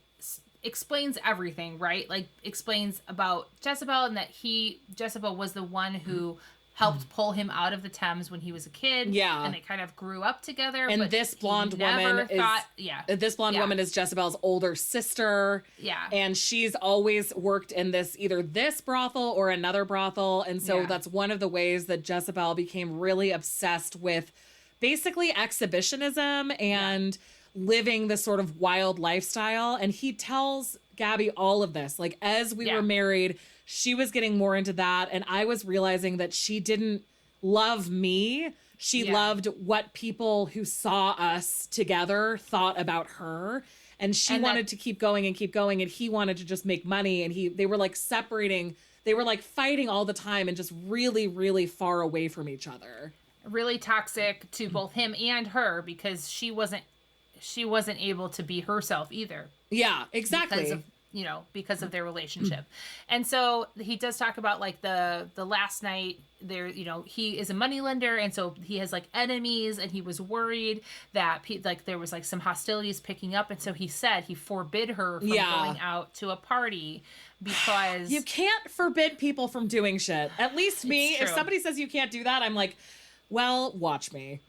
explains everything, right? Like explains about Jezebel and that Jezebel was the one who helped pull him out of the Thames when he was a kid. Yeah. And they kind of grew up together. And this blonde woman woman is Jezebel's older sister. Yeah. And she's always worked in either this brothel or another brothel. And so that's one of the ways that Jezebel became really obsessed with basically exhibitionism and living this sort of wild lifestyle. And he tells Gabby all of this. Like, as we were married, she was getting more into that. And I was realizing that she didn't love me. She loved what people who saw us together thought about her. And she wanted to keep going. And he wanted to just make money. And they were like separating. They were like fighting all the time and just really, really far away from each other. Really toxic to both him and her because she wasn't able to be herself either. Yeah, exactly. Because of their relationship. And so he does talk about like the last night there, he is a moneylender. And so he has like enemies and he was worried that there was like some hostilities picking up. And so he said he forbid her from going out to a party because you can't forbid people from doing shit. At least me, if somebody says you can't do that, I'm like, well, watch me.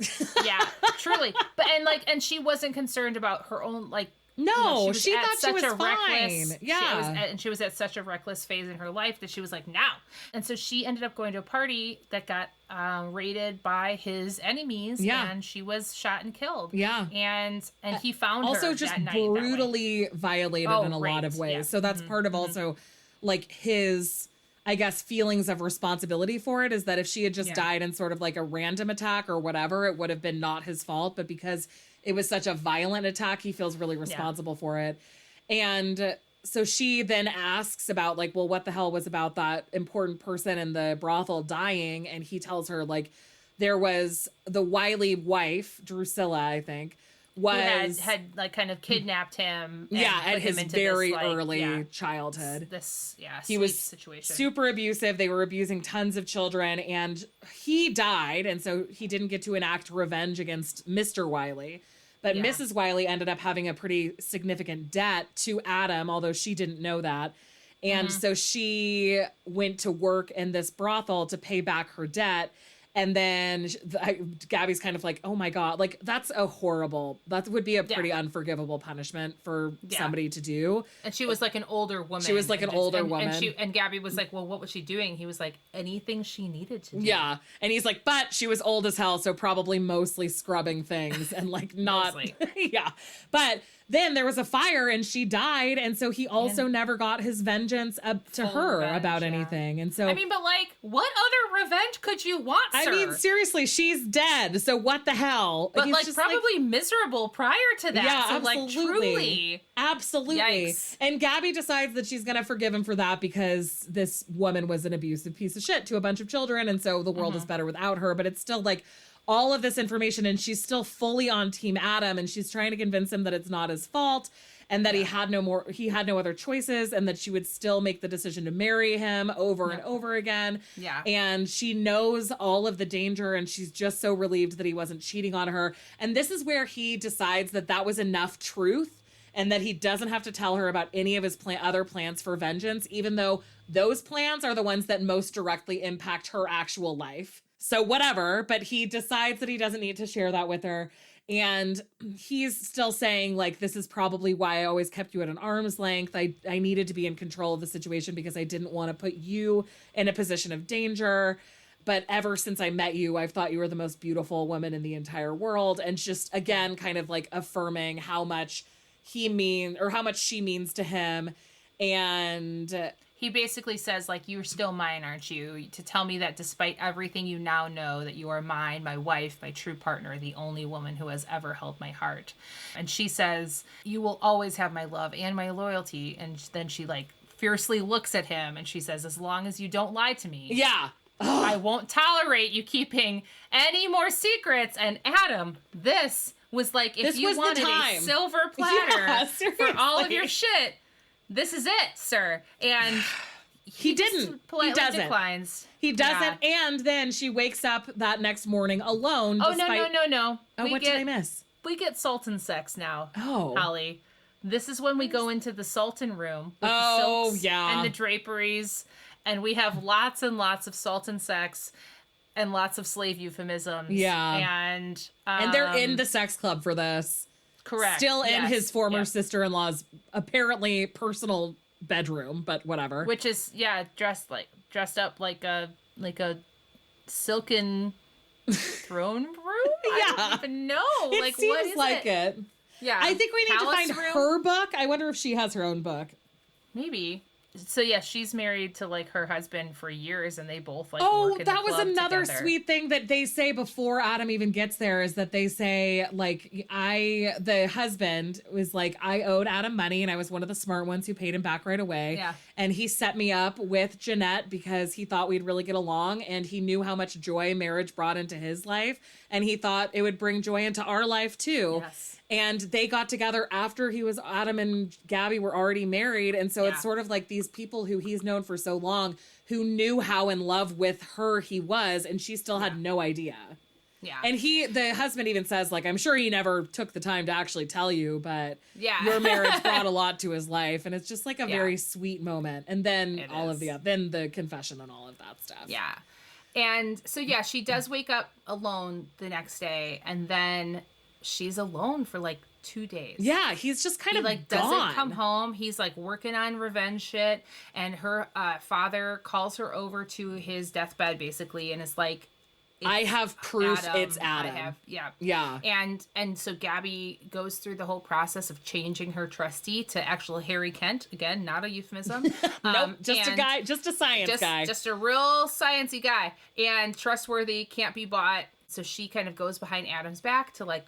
Yeah, truly. But and she wasn't concerned about her own No, she thought she was fine. Yeah. She was at such a reckless phase in her life that she was like, no. And so she ended up going to a party that got raided by his enemies. Yeah. And she was shot and killed. Yeah. And he found also her just that night brutally violated in a lot of ways. Yeah. So that's part of also like his, I guess, feelings of responsibility for it, is that if she had just died in sort of like a random attack or whatever, it would have been not his fault. But because it was such a violent attack, he feels really responsible for it. And so she then asks about like, well, what the hell was about that important person in the brothel dying? And he tells her like, there was the wily wife, Drusilla, I think, was who had like kind of kidnapped him. And at put his him into very this, like, early childhood. He was situation. Super abusive. They were abusing tons of children, and he died, and so he didn't get to enact revenge against Mr. Wiley. But Mrs. Wiley ended up having a pretty significant debt to Adam, although she didn't know that. And so she went to work in this brothel to pay back her debt. And then Gabby's kind of like, oh my God, like that would be a pretty unforgivable punishment for somebody to do. And she was like an older woman. She was like an older woman. And Gabby was like, well, what was she doing? He was like, anything she needed to do. Yeah. And he's like, but she was old as hell, so probably mostly scrubbing things and like not. Yeah. But then there was a fire and she died. And so he also never got his vengeance up to her about anything. And so, I mean, but like, what other revenge could you want, sir? I mean, seriously, she's dead. So what the hell? But he's like probably miserable prior to that. Yeah, so absolutely. Like truly. Absolutely. Yikes. And Gabby decides that she's going to forgive him for that because this woman was an abusive piece of shit to a bunch of children. And so the world is better without her. But it's still like, all of this information, and she's still fully on Team Adam, and she's trying to convince him that it's not his fault and that he had no other choices, and that she would still make the decision to marry him over and over again. Yeah. And she knows all of the danger, and she's just so relieved that he wasn't cheating on her. And this is where he decides that that was enough truth, and that he doesn't have to tell her about any of his other plans for vengeance, even though those plans are the ones that most directly impact her actual life. So whatever, but he decides that he doesn't need to share that with her. And he's still saying, like, this is probably why I always kept you at an arm's length. I needed to be in control of the situation because I didn't want to put you in a position of danger. But ever since I met you, I've thought you were the most beautiful woman in the entire world. And just, again, kind of like affirming how much she means to him. And he basically says, like, you're still mine, aren't you? To tell me that despite everything you now know, that you are mine, my wife, my true partner, the only woman who has ever held my heart. And she says, you will always have my love and my loyalty. And then she, like, fiercely looks at him and she says, as long as you don't lie to me. Yeah. I won't tolerate you keeping any more secrets. And Adam, this was like, if you wanted a silver platter for all of your shit, this is it, sir. And he didn't. Politely he doesn't. Declines. He doesn't. Yeah. And then she wakes up that next morning alone. Oh, no. Oh, what did I miss? We get Sultan sex now. Oh. Holly. This is when we go into the Sultan room with the silks and the draperies. And we have lots and lots of Sultan sex and lots of slave euphemisms. Yeah. And they're in the sex club for this. Correct. Still in his former sister-in-law's apparently personal bedroom, but whatever. Which is dressed up like a silken throne room. I don't even know. It seems what is like it? Yeah. I think we need to find her book. I wonder if she has her own book. Maybe. So yeah, she's married to like her husband for years, and they both like. Oh, that was another together. Sweet thing that they say before Adam even gets there is that they say like the husband was like, I owed Adam money and I was one of the smart ones who paid him back right away. Yeah. And he set me up with Jeanette because he thought we'd really get along, and he knew how much joy marriage brought into his life, and he thought it would bring joy into our life too. Yes. And they got together after Adam and Gabby were already married. And so it's sort of like these people who he's known for so long who knew how in love with her he was, and she still had no idea. Yeah. And the husband even says, like, I'm sure he never took the time to actually tell you, but your marriage brought a lot to his life. And it's just like a very sweet moment. And then then the confession and all of that stuff. Yeah. And so, she does wake up alone the next day, and then she's alone for like 2 days. Yeah, he's just kind of like gone. Doesn't come home. He's like working on revenge shit, and her father calls her over to his deathbed basically, and is like, I have proof it's Adam. Yeah. And so Gabby goes through the whole process of changing her trustee to actual Harry Kent. Again, not a euphemism. Nope, just a guy, just a science guy. Just a real sciencey guy. And trustworthy, can't be bought. So she kind of goes behind Adam's back to like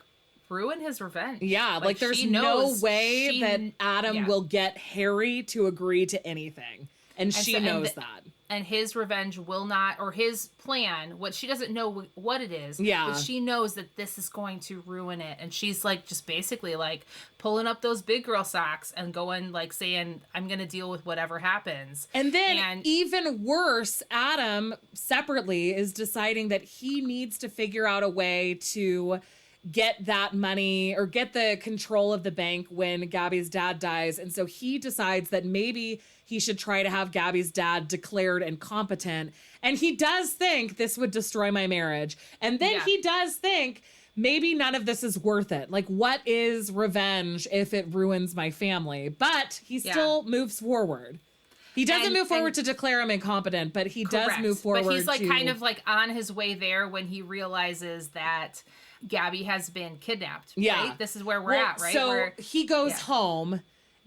ruin his revenge. Yeah, like there's no way that Adam will get Harry to agree to anything. And she knows that. And his revenge will not, or his plan, what she doesn't know what it is. Yeah. But she knows that this is going to ruin it. And she's like, just basically like pulling up those big girl socks and going like saying, I'm going to deal with whatever happens. And then even worse, Adam separately is deciding that he needs to figure out a way to get that money or get the control of the bank when Gabby's dad dies. And so he decides that maybe he should try to have Gabby's dad declared incompetent. And he does think this would destroy my marriage. And then he does think maybe none of this is worth it. Like, what is revenge if it ruins my family? But he still moves forward. He doesn't move forward to declare him incompetent, but he does move forward. But he's like kind of like on his way there when he realizes that Gabby has been kidnapped. Yeah. Right? This is where we're at, right? So he goes home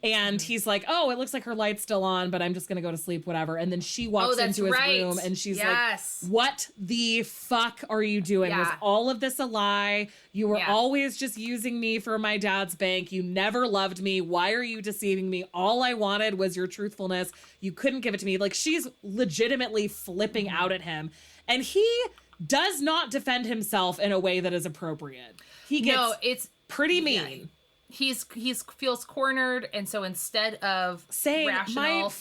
and he's like, oh, it looks like her light's still on, but I'm just going to go to sleep, whatever. And then she walks into his room and she's like, what the fuck are you doing? Was all of this a lie? You were always just using me for my dad's bank. You never loved me. Why are you deceiving me? All I wanted was your truthfulness. You couldn't give it to me. Like, she's legitimately flipping out at him. And he does not defend himself in a way that is appropriate. He gets it's pretty mean. He's feels cornered, and so instead of saying rational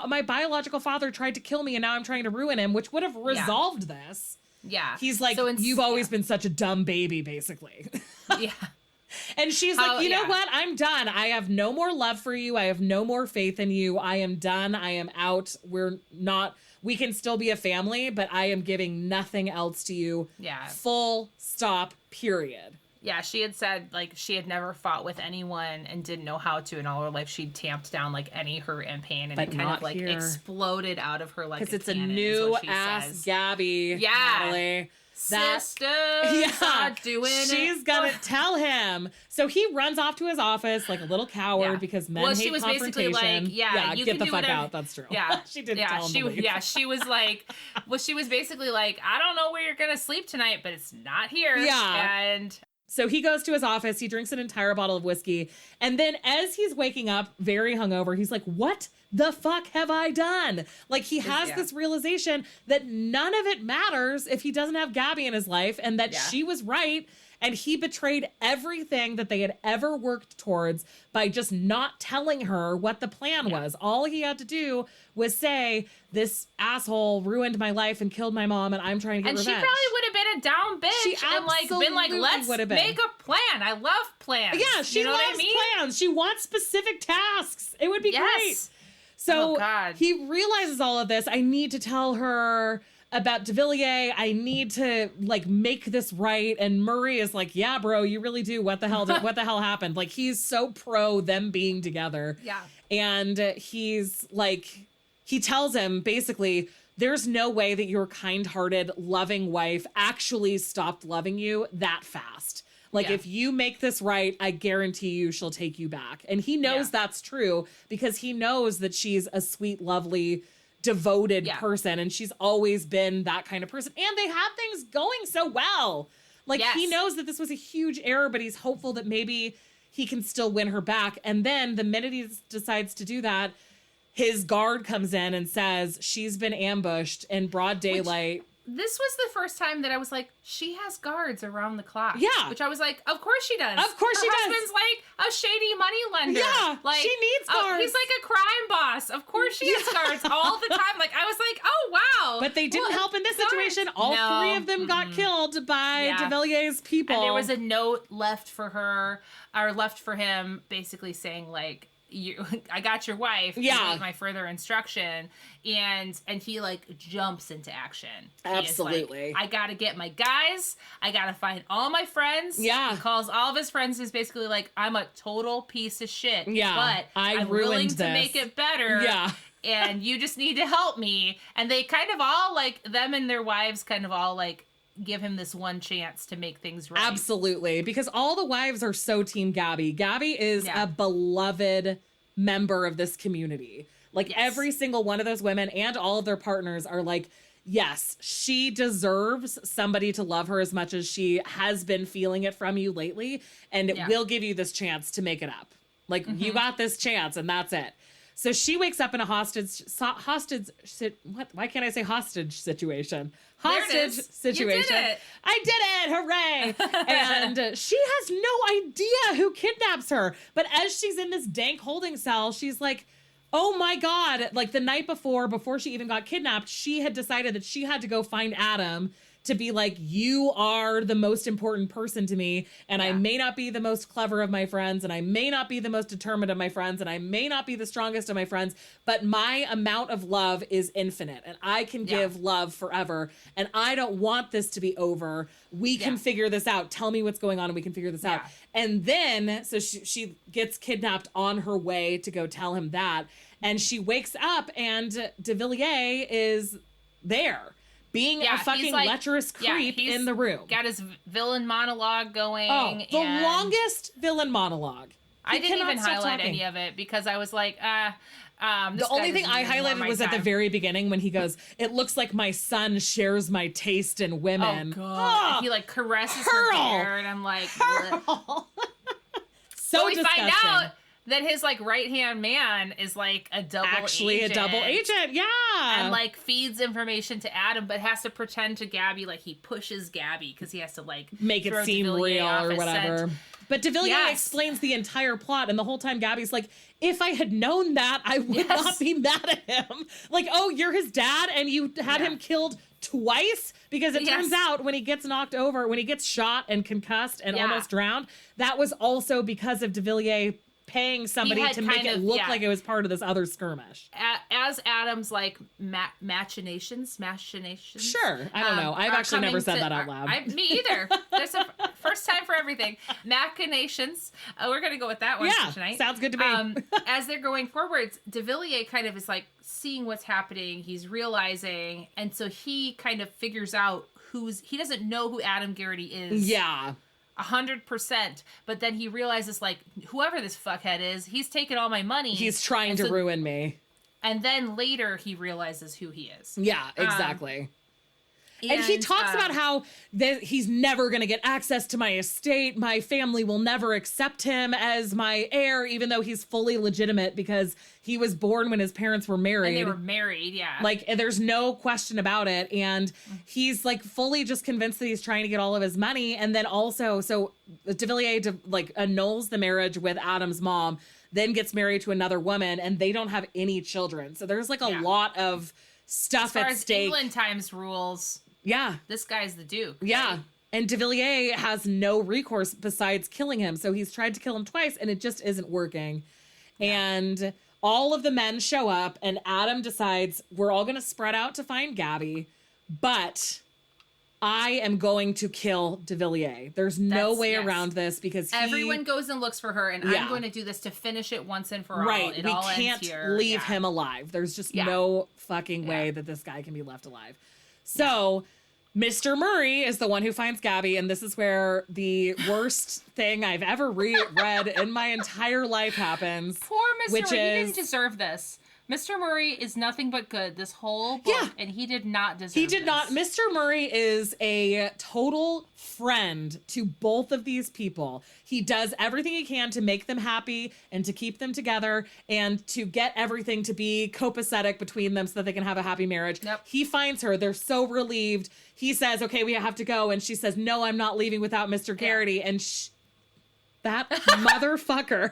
my biological father tried to kill me and now I'm trying to ruin him, which would have resolved this. Yeah. He's like, you've always been such a dumb baby, basically. Yeah. And she's like, you know what? I'm done. I have no more love for you. I have no more faith in you. I am done. I am out. We can still be a family, but I am giving nothing else to you. Yeah. Full stop, period. Yeah, she had said, like, she had never fought with anyone and didn't know how to in all her life. She'd tamped down, like, any hurt and pain, and it kind of, like, exploded out of her, like, because it's a new-ass Gabby, Natalie. Sisters are doing She's gonna tell him. So he runs off to his office like a little coward because men hate confrontation. Well, she was basically like, you get the can fuck whatever. Out. That's true. Yeah, she didn't tell him to leave. Yeah, she was like, she was basically like, I don't know where you're gonna sleep tonight, but it's not here. Yeah, and so he goes to his office, he drinks an entire bottle of whiskey, and then as he's waking up very hungover, he's like, what the fuck have I done? Like, he has this realization that none of it matters if he doesn't have Gabby in his life, and that she was right, and he betrayed everything that they had ever worked towards by just not telling her what the plan was. All he had to do was say, this asshole ruined my life and killed my mom, and I'm trying to get revenge. And she probably would have been a down bitch. She and like been like, let's make a plan. I love plans. Yeah, she loves plans. She wants specific tasks. It would be great. So he realizes all of this. I need to tell her about de Villiers. I need to like make this right. And Murray is like, yeah, bro, you really do. What the hell happened? Like, he's so pro them being together. Yeah. And he's like, he tells him basically, there's no way that your kind-hearted, loving wife actually stopped loving you that fast. Like, if you make this right, I guarantee you she'll take you back. And he knows that's true because he knows that she's a sweet, lovely, devoted person. And she's always been that kind of person. And they have things going so well. Like, he knows that this was a huge error, but he's hopeful that maybe he can still win her back. And then the minute he decides to do that, his guard comes in and says she's been ambushed in broad daylight. This was the first time that I was like, she has guards around the clock. Yeah. Which I was like, of course she does. Of course she does. Her husband's like a shady money lender. Yeah, like, she needs guards. He's like a crime boss. Of course she has guards all the time. Like, I was like, oh, wow. But they didn't help in this situation. All three of them got killed by de Villiers' people. And there was a note left for her, or left for him, basically saying, like, I got your wife. Yeah. Await my further instruction. And he like jumps into action. Absolutely. Like, I got to get my guys. I got to find all my friends. Yeah. He calls all of his friends. He's basically like, I'm a total piece of shit. Yeah. But I'm willing to make it better. Yeah. And you just need to help me. And they kind of all like, them and their wives kind of all like give him this one chance to make things right. Absolutely. Because all the wives are so team Gabby. Gabby is a beloved member of this community. Like every single one of those women and all of their partners are like, yes, she deserves somebody to love her as much as she has been feeling it from you lately. And we'll give you this chance to make it up. Like, you got this chance and that's it. So she wakes up in a hostage, why can't I say hostage situation? Hostage situation. You did it. I did it. Hooray. And she has no idea who kidnaps her. But as she's in this dank holding cell, she's like, oh my God. Like the night before she even got kidnapped, she had decided that she had to go find Adam to be like, you are the most important person to me. And I may not be the most clever of my friends. And I may not be the most determined of my friends. And I may not be the strongest of my friends. But my amount of love is infinite. And I can give love forever. And I don't want this to be over. We can figure this out. Tell me what's going on and we can figure this out. And then, so she gets kidnapped on her way to go tell him that. And she wakes up and de Villiers is there. Being a fucking like, lecherous creep in the room. Got his villain monologue going. Oh, the longest villain monologue. I didn't even highlight any of it because I was like, the only thing I highlighted was at the very beginning when he goes, it looks like my son shares my taste in women. Oh, God. And he like caresses her hair and I'm like, so we disgusting. find out that his like right-hand man is like a double agent. A double agent, yeah. And like feeds information to Adam, but has to pretend to Gabby like he pushes Gabby because he has to like make it seem real or whatever. But de Villiers explains the entire plot, and the whole time Gabby's like, if I had known that, I would not be mad at him. Like, oh, you're his dad and you had him killed twice? Because it turns out when he gets knocked over, when he gets shot and concussed and almost drowned, that was also because of de Villiers paying somebody to make it look like it was part of this other skirmish. As Adam's like machinations. Sure. I don't know. I've actually never said that out loud. Me either. There's a first time for everything. Machinations. We're going to go with that one for tonight. Sounds good to me. As they're going forwards, de Villiers kind of is like seeing what's happening. He's realizing. And so he kind of figures out he doesn't know who Adam Garrity is. Yeah. 100%, but then he realizes like whoever this fuckhead is, he's taken all my money. He's trying to ruin me. And then later he realizes who he is. Yeah, exactly. And he talks about how he's never going to get access to my estate. My family will never accept him as my heir, even though he's fully legitimate because he was born when his parents were married. And they were married, yeah. Like, there's no question about it. And he's, like, fully just convinced that he's trying to get all of his money. And then also, so de Villiers, like, annuls the marriage with Adam's mom, then gets married to another woman, and they don't have any children. So there's, like, a lot of stuff at stake. As far as England times rules... Yeah. This guy's the Duke. Yeah. Right? And de Villiers has no recourse besides killing him. So he's tried to kill him twice and it just isn't working. Yeah. And all of the men show up and Adam decides we're all going to spread out to find Gabby, but I am going to kill de Villiers. There's no way around this because everyone goes and looks for her and I'm going to do this to finish it once and for all. Right. It we all can't ends here. leave him alive. There's just no fucking way that this guy can be left alive. So Mr. Murray is the one who finds Gabby, and this is where the worst thing I've ever read in my entire life happens. Poor Mr. Murray, he didn't deserve this. Mr. Murray is nothing but good this whole book, and he did not deserve this. He did not. Mr. Murray is a total friend to both of these people. He does everything he can to make them happy and to keep them together and to get everything to be copacetic between them so that they can have a happy marriage. Yep. He finds her. They're so relieved. He says, okay, we have to go. And she says, no, I'm not leaving without Mr. Garrity. And that motherfucker...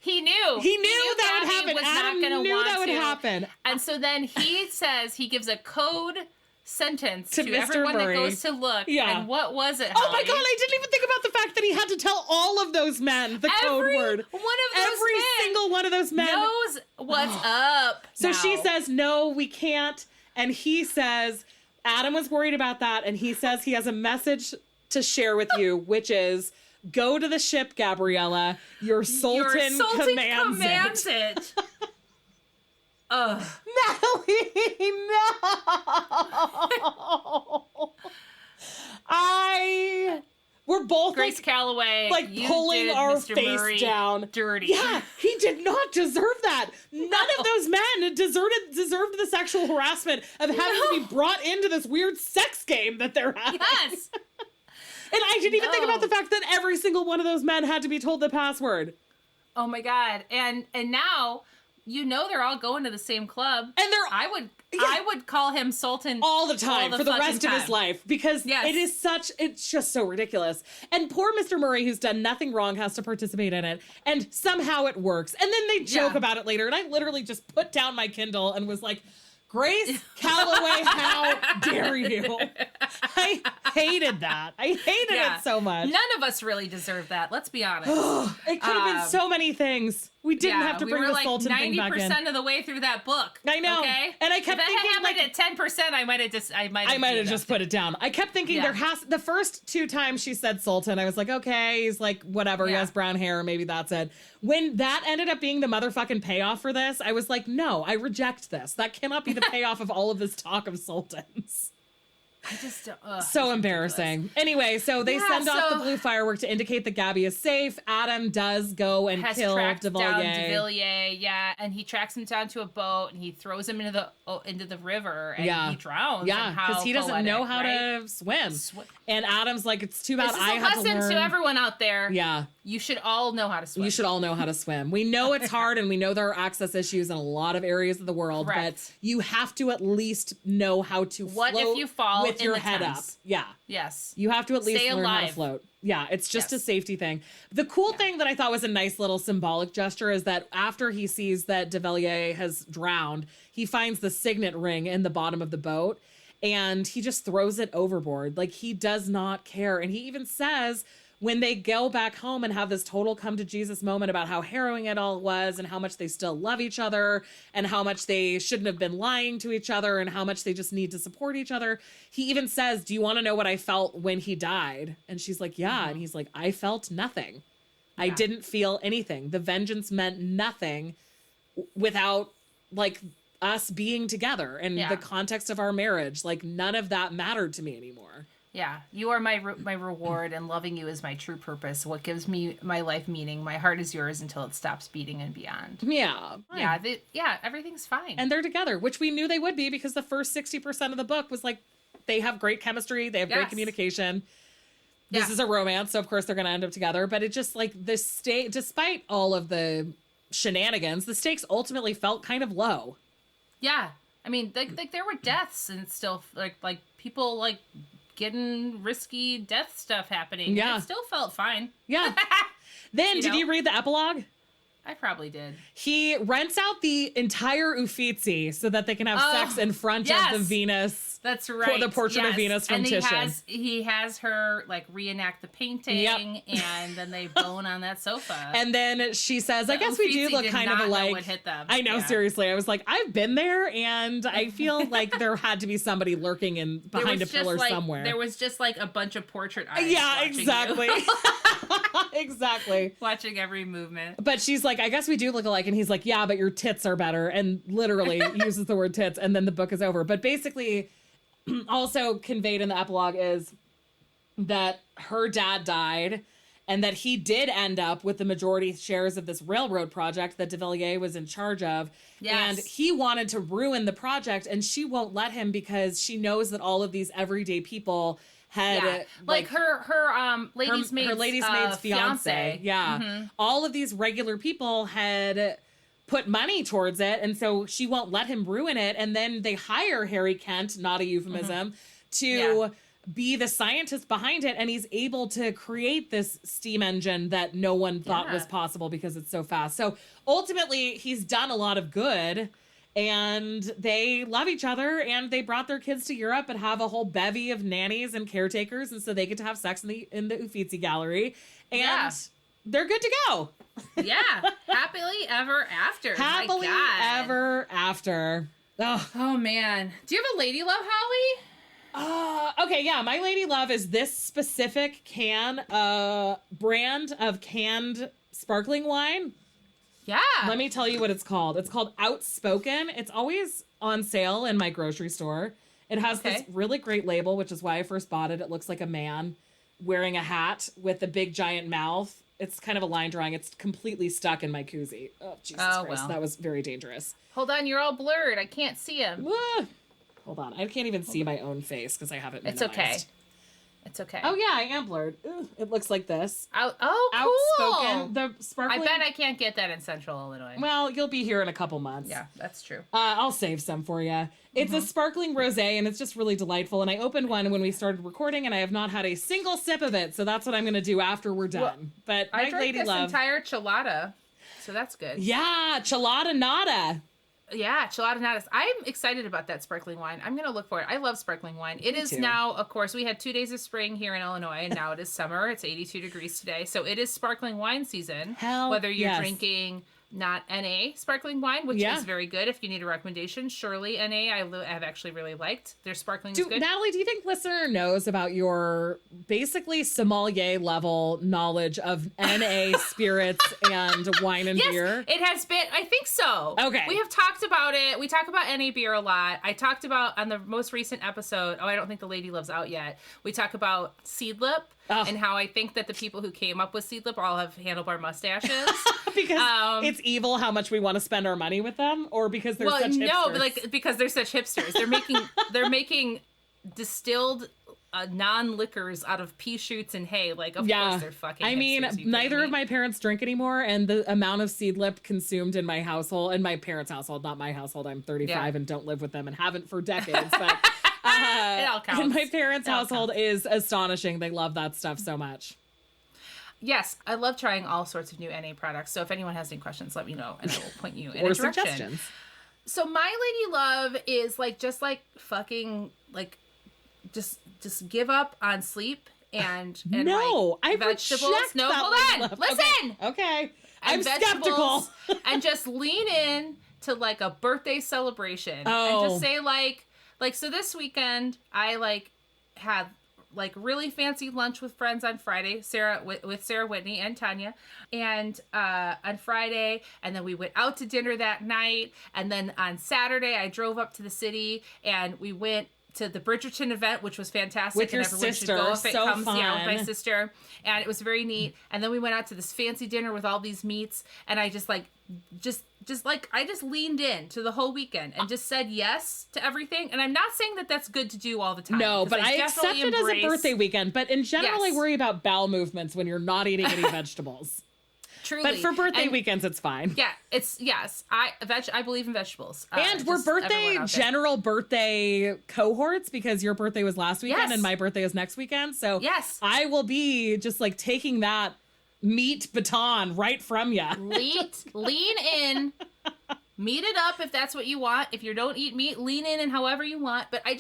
He knew that would happen. Adam knew that would happen. And so then he says, he gives a code sentence to to Mr. everyone Murray. that goes to look. Yeah. And what was it, Oh my Holly? God, I didn't even think about the fact that he had to tell all of those men the code word. One of those Every men single one of those men knows what's up. So now. she says, no, we can't. And he says, Adam was worried about that. And he says he has a message to share with you, which is, go to the ship, Gabriella. Your sultan commands it. Ugh. Natalie, no. We're both Grace Callaway, like you pulling did our Mr. face Murray down. dirty. Yeah, he did not deserve that. None of those men deserved the sexual harassment of having to be brought into this weird sex game that they're having. Yes. And I didn't even think about the fact that every single one of those men had to be told the password. Oh my God. And now they're all going to the same club. And I would call him Sultan all the time for the rest of his life, because it's just so ridiculous. And poor Mr. Murray, who's done nothing wrong, has to participate in it. And somehow it works. And then they joke about it later. And I literally just put down my Kindle and was like, Grace Callaway, how dare you? I hated that. I hated it so much. None of us really deserve that. Let's be honest. It could have been so many things. We didn't have to bring the Sultan thing back in. 90% of the way through that book. I know. Okay? And I kept thinking, if that happened at 10%, I might have just put it down. I kept thinking the first 2 times she said Sultan, I was like, okay, he's like, whatever, he has brown hair, maybe that's it. When that ended up being the motherfucking payoff for this, I was like, no, I reject this. That cannot be the payoff of all of this talk of sultans. I just so embarrassing. Ridiculous. Anyway, so they send off the blue firework to indicate that Gabby is safe. Adam does go and kill de Villiers. And he tracks him down to a boat and he throws him into the river and he drowns. Yeah, because he doesn't know how to swim. And Adam's like, it's too bad I had to learn. This is a lesson to everyone out there. Yeah. You should all know how to swim. You should all know how to swim. We know it's hard and we know there are access issues in a lot of areas of the world, but you have to at least know how to float. What if you fall with your head up? Yeah. Yes. You have to at least learn how to float. Yeah, it's just a safety thing. The cool thing that I thought was a nice little symbolic gesture is that after he sees that de Villiers has drowned, he finds the signet ring in the bottom of the boat and he just throws it overboard. Like, he does not care. And he even says, when they go back home and have this total come to Jesus moment about how harrowing it all was and how much they still love each other and how much they shouldn't have been lying to each other and how much they just need to support each other. He even says, do you want to know what I felt when he died? And she's like, yeah. Mm-hmm. And he's like, I felt nothing. Yeah. I didn't feel anything. The vengeance meant nothing without like us being together and the context of our marriage. Like, none of that mattered to me anymore. Yeah, you are my reward, and loving you is my true purpose. What gives me my life meaning. My heart is yours until it stops beating and beyond. Yeah. Yeah, everything's fine. And they're together, which we knew they would be because the first 60% of the book was like, they have great chemistry, they have great communication. This is a romance, so of course they're going to end up together. But it just like despite all of the shenanigans, the stakes ultimately felt kind of low. Yeah, I mean, like there were deaths and still like people like getting risky death stuff happening. Yeah. It still felt fine. Yeah. Then, did you read the epilogue? I probably did. He rents out the entire Uffizi so that they can have sex in front of the Venus. That's right. The portrait of Venus from Titian. He has her like reenact the painting, and then they bone on that sofa. And then she says, "I guess we do look kind of alike." What hit them. I know, seriously. I was like, I've been there, and I feel like there had to be somebody lurking behind a pillar somewhere. There was just like a bunch of portrait eyes. Yeah, exactly. Exactly. Watching every movement. But she's like, I guess we do look alike. And he's like, yeah, but your tits are better. And literally uses the word tits. And then the book is over. But basically, also conveyed in the epilogue is that her dad died and that he did end up with the majority shares of this railroad project that de Villiers was in charge of. Yes. And he wanted to ruin the project and she won't let him because she knows that all of these everyday people had like her lady's maid's fiance. Yeah. Mm-hmm. All of these regular people had put money towards it. And so she won't let him ruin it. And then they hire Harry Kent, not a euphemism, to be the scientist behind it. And he's able to create this steam engine that no one thought was possible because it's so fast. So ultimately he's done a lot of good. and they love each other, and they brought their kids to Europe and have a whole bevy of nannies and caretakers, and so they get to have sex in the Uffizi Gallery, and they're good to go. Yeah, happily ever after. Happily ever after. Oh man, do you have a lady love, Holly? Okay, yeah, my lady love is this specific brand of canned sparkling wine. Yeah. Let me tell you what it's called. It's called Outspoken. It's always on sale in my grocery store. It has this really great label, which is why I first bought it. It looks like a man wearing a hat with a big giant mouth. It's kind of a line drawing. It's completely stuck in my koozie. Oh, Jesus Christ. Well. That was very dangerous. Hold on, you're all blurred. I can't see him. Hold on. I can't even see my own face because I have it minimized. It's okay. It's okay. Oh, yeah, I am blurred. Ooh, it looks like this. Cool. Outspoken. The sparkling. I bet I can't get that in Central Illinois. Well, you'll be here in a couple months. Yeah, that's true. I'll save some for you. It's a sparkling rosé, and it's just really delightful. And I opened one when we started recording, and I have not had a single sip of it. So that's what I'm going to do after we're done. Well, but I drank this entire chelada, so that's good. Yeah, chelada nada. Yeah, chelada. I'm excited about that sparkling wine. I'm going to look for it. I love sparkling wine. It is now, of course, we had 2 days of spring here in Illinois, and now it is summer. It's 82 degrees today. So it is sparkling wine season. Whether you're drinking not NA sparkling wine, which is very good. If you need a recommendation, Shirley NA, I've actually really liked. Their sparkling is good. Natalie, do you think listener knows about your basically sommelier level knowledge of NA spirits and wine and beer? It has been, I think so. Okay. We have talked about it. We talk about NA beer a lot. I talked about on the most recent episode, I don't think the Lady Love's out yet. We talk about Seedlip. And how I think that the people who came up with Seedlip all have handlebar mustaches. Because it's evil how much we want to spend our money with them, or because they're such hipsters? No, but because they're such hipsters. They're making distilled non-liquors out of pea shoots and hay. Like, of course they're fucking hipsters. I mean, neither of my parents drink anymore, and the amount of Seedlip consumed in my household, in my parents' household, not my household. I'm 35 and don't live with them and haven't for decades, but... it all counts. In my parents' household is astonishing. They love that stuff so much. Yes, I love trying all sorts of new NA products. So if anyone has any questions, let me know, and I will point you in a direction. Or suggestions. So my lady love is just give up on sleep and no, I vegetables. No, hold on, listen. Okay. I'm skeptical. And just lean in to a birthday celebration and just say so this weekend I had really fancy lunch with friends on Friday, with Sarah Whitney and Tanya, and on Friday, and then we went out to dinner that night, and then on Saturday I drove up to the city and we went to the Bridgerton event, which was fantastic. With your and everyone sister, should go if it so comes. fun. Yeah, with my sister, and it was very neat. And then we went out to this fancy dinner with all these meats, and I just leaned in to the whole weekend and just said yes to everything. And I'm not saying that that's good to do all the time. No, but I accept it as a birthday weekend. But in general, I worry about bowel movements when you're not eating any vegetables. Truly. But for birthday weekends, it's fine. Yeah, I believe in vegetables. And we're general birthday cohorts, because your birthday was last weekend and my birthday is next weekend. So I will be just taking that meat baton right from you. Lean in. Meat it up if that's what you want. If you don't eat meat, lean in and however you want. But I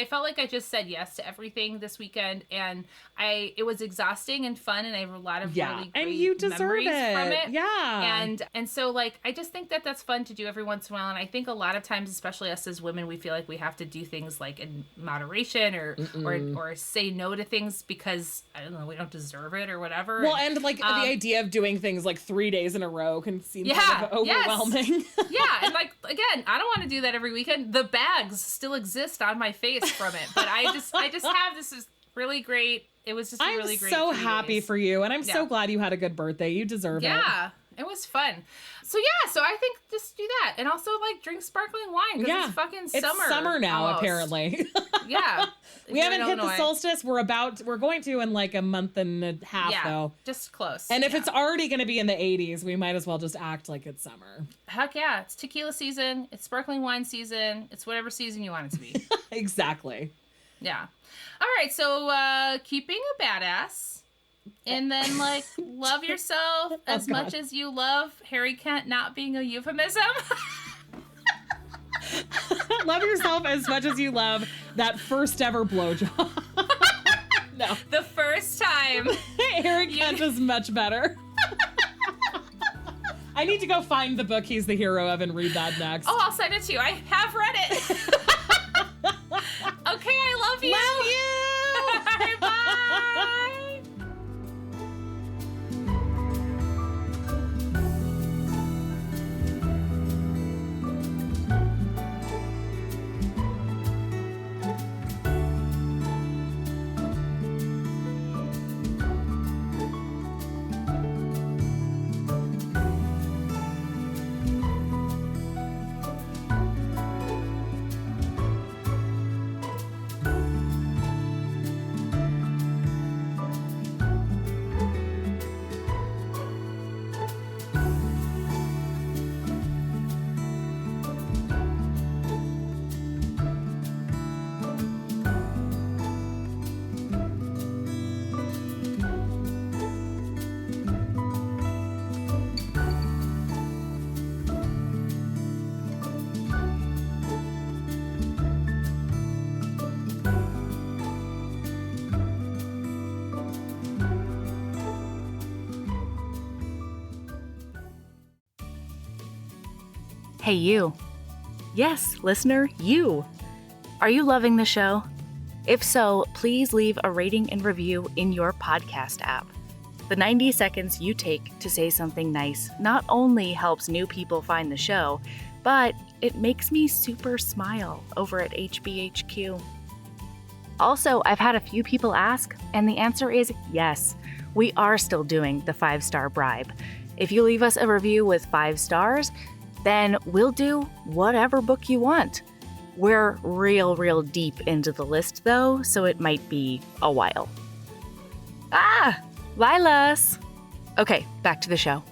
felt like I just said yes to everything this weekend, and it was exhausting and fun, and I have a lot of really great memories from it. Yeah. And so I just think that that's fun to do every once in a while. And I think a lot of times, especially us as women, we feel like we have to do things in moderation or say no to things because, I don't know, we don't deserve it or whatever. Well, and the idea of doing things 3 days in a row can seem kind of overwhelming. Yeah, and again, I don't want to do that every weekend. The bags still exist on my face from it, but I just have this is really great. It was just a really great. I'm so happy for you, and I'm so glad you had a good birthday. You deserve it. Yeah, it was fun. So I think just do that, and also drink sparkling wine because it's fucking summer. It's summer now, almost. Apparently. Yeah, we haven't hit the solstice. We're going to in a month and a half though. Just close. And if it's already going to be in the 80s, we might as well just act like it's summer. Heck yeah, it's tequila season. It's sparkling wine season. It's whatever season you want it to be. Exactly. Yeah. All right. So keeping a badass. And then love yourself as much as you love Harry Kent not being a euphemism. Love yourself as much as you love that first ever blowjob. No. The first time. Eric Kent is much better. I need to go find the book he's the hero of and read that next. Oh, I'll send it to you. I have read it. Okay, I love you. Love you. Bye. Hey, you. Yes, listener, you. Are you loving the show? If so, please leave a rating and review in your podcast app. The 90 seconds you take to say something nice not only helps new people find the show, but it makes me super smile over at HBHQ. Also, I've had a few people ask, and the answer is yes. We are still doing the 5-star bribe. If you leave us a review with 5 stars, then we'll do whatever book you want. We're real deep into the list though, so it might be a while. Lilas! Okay, back to the show.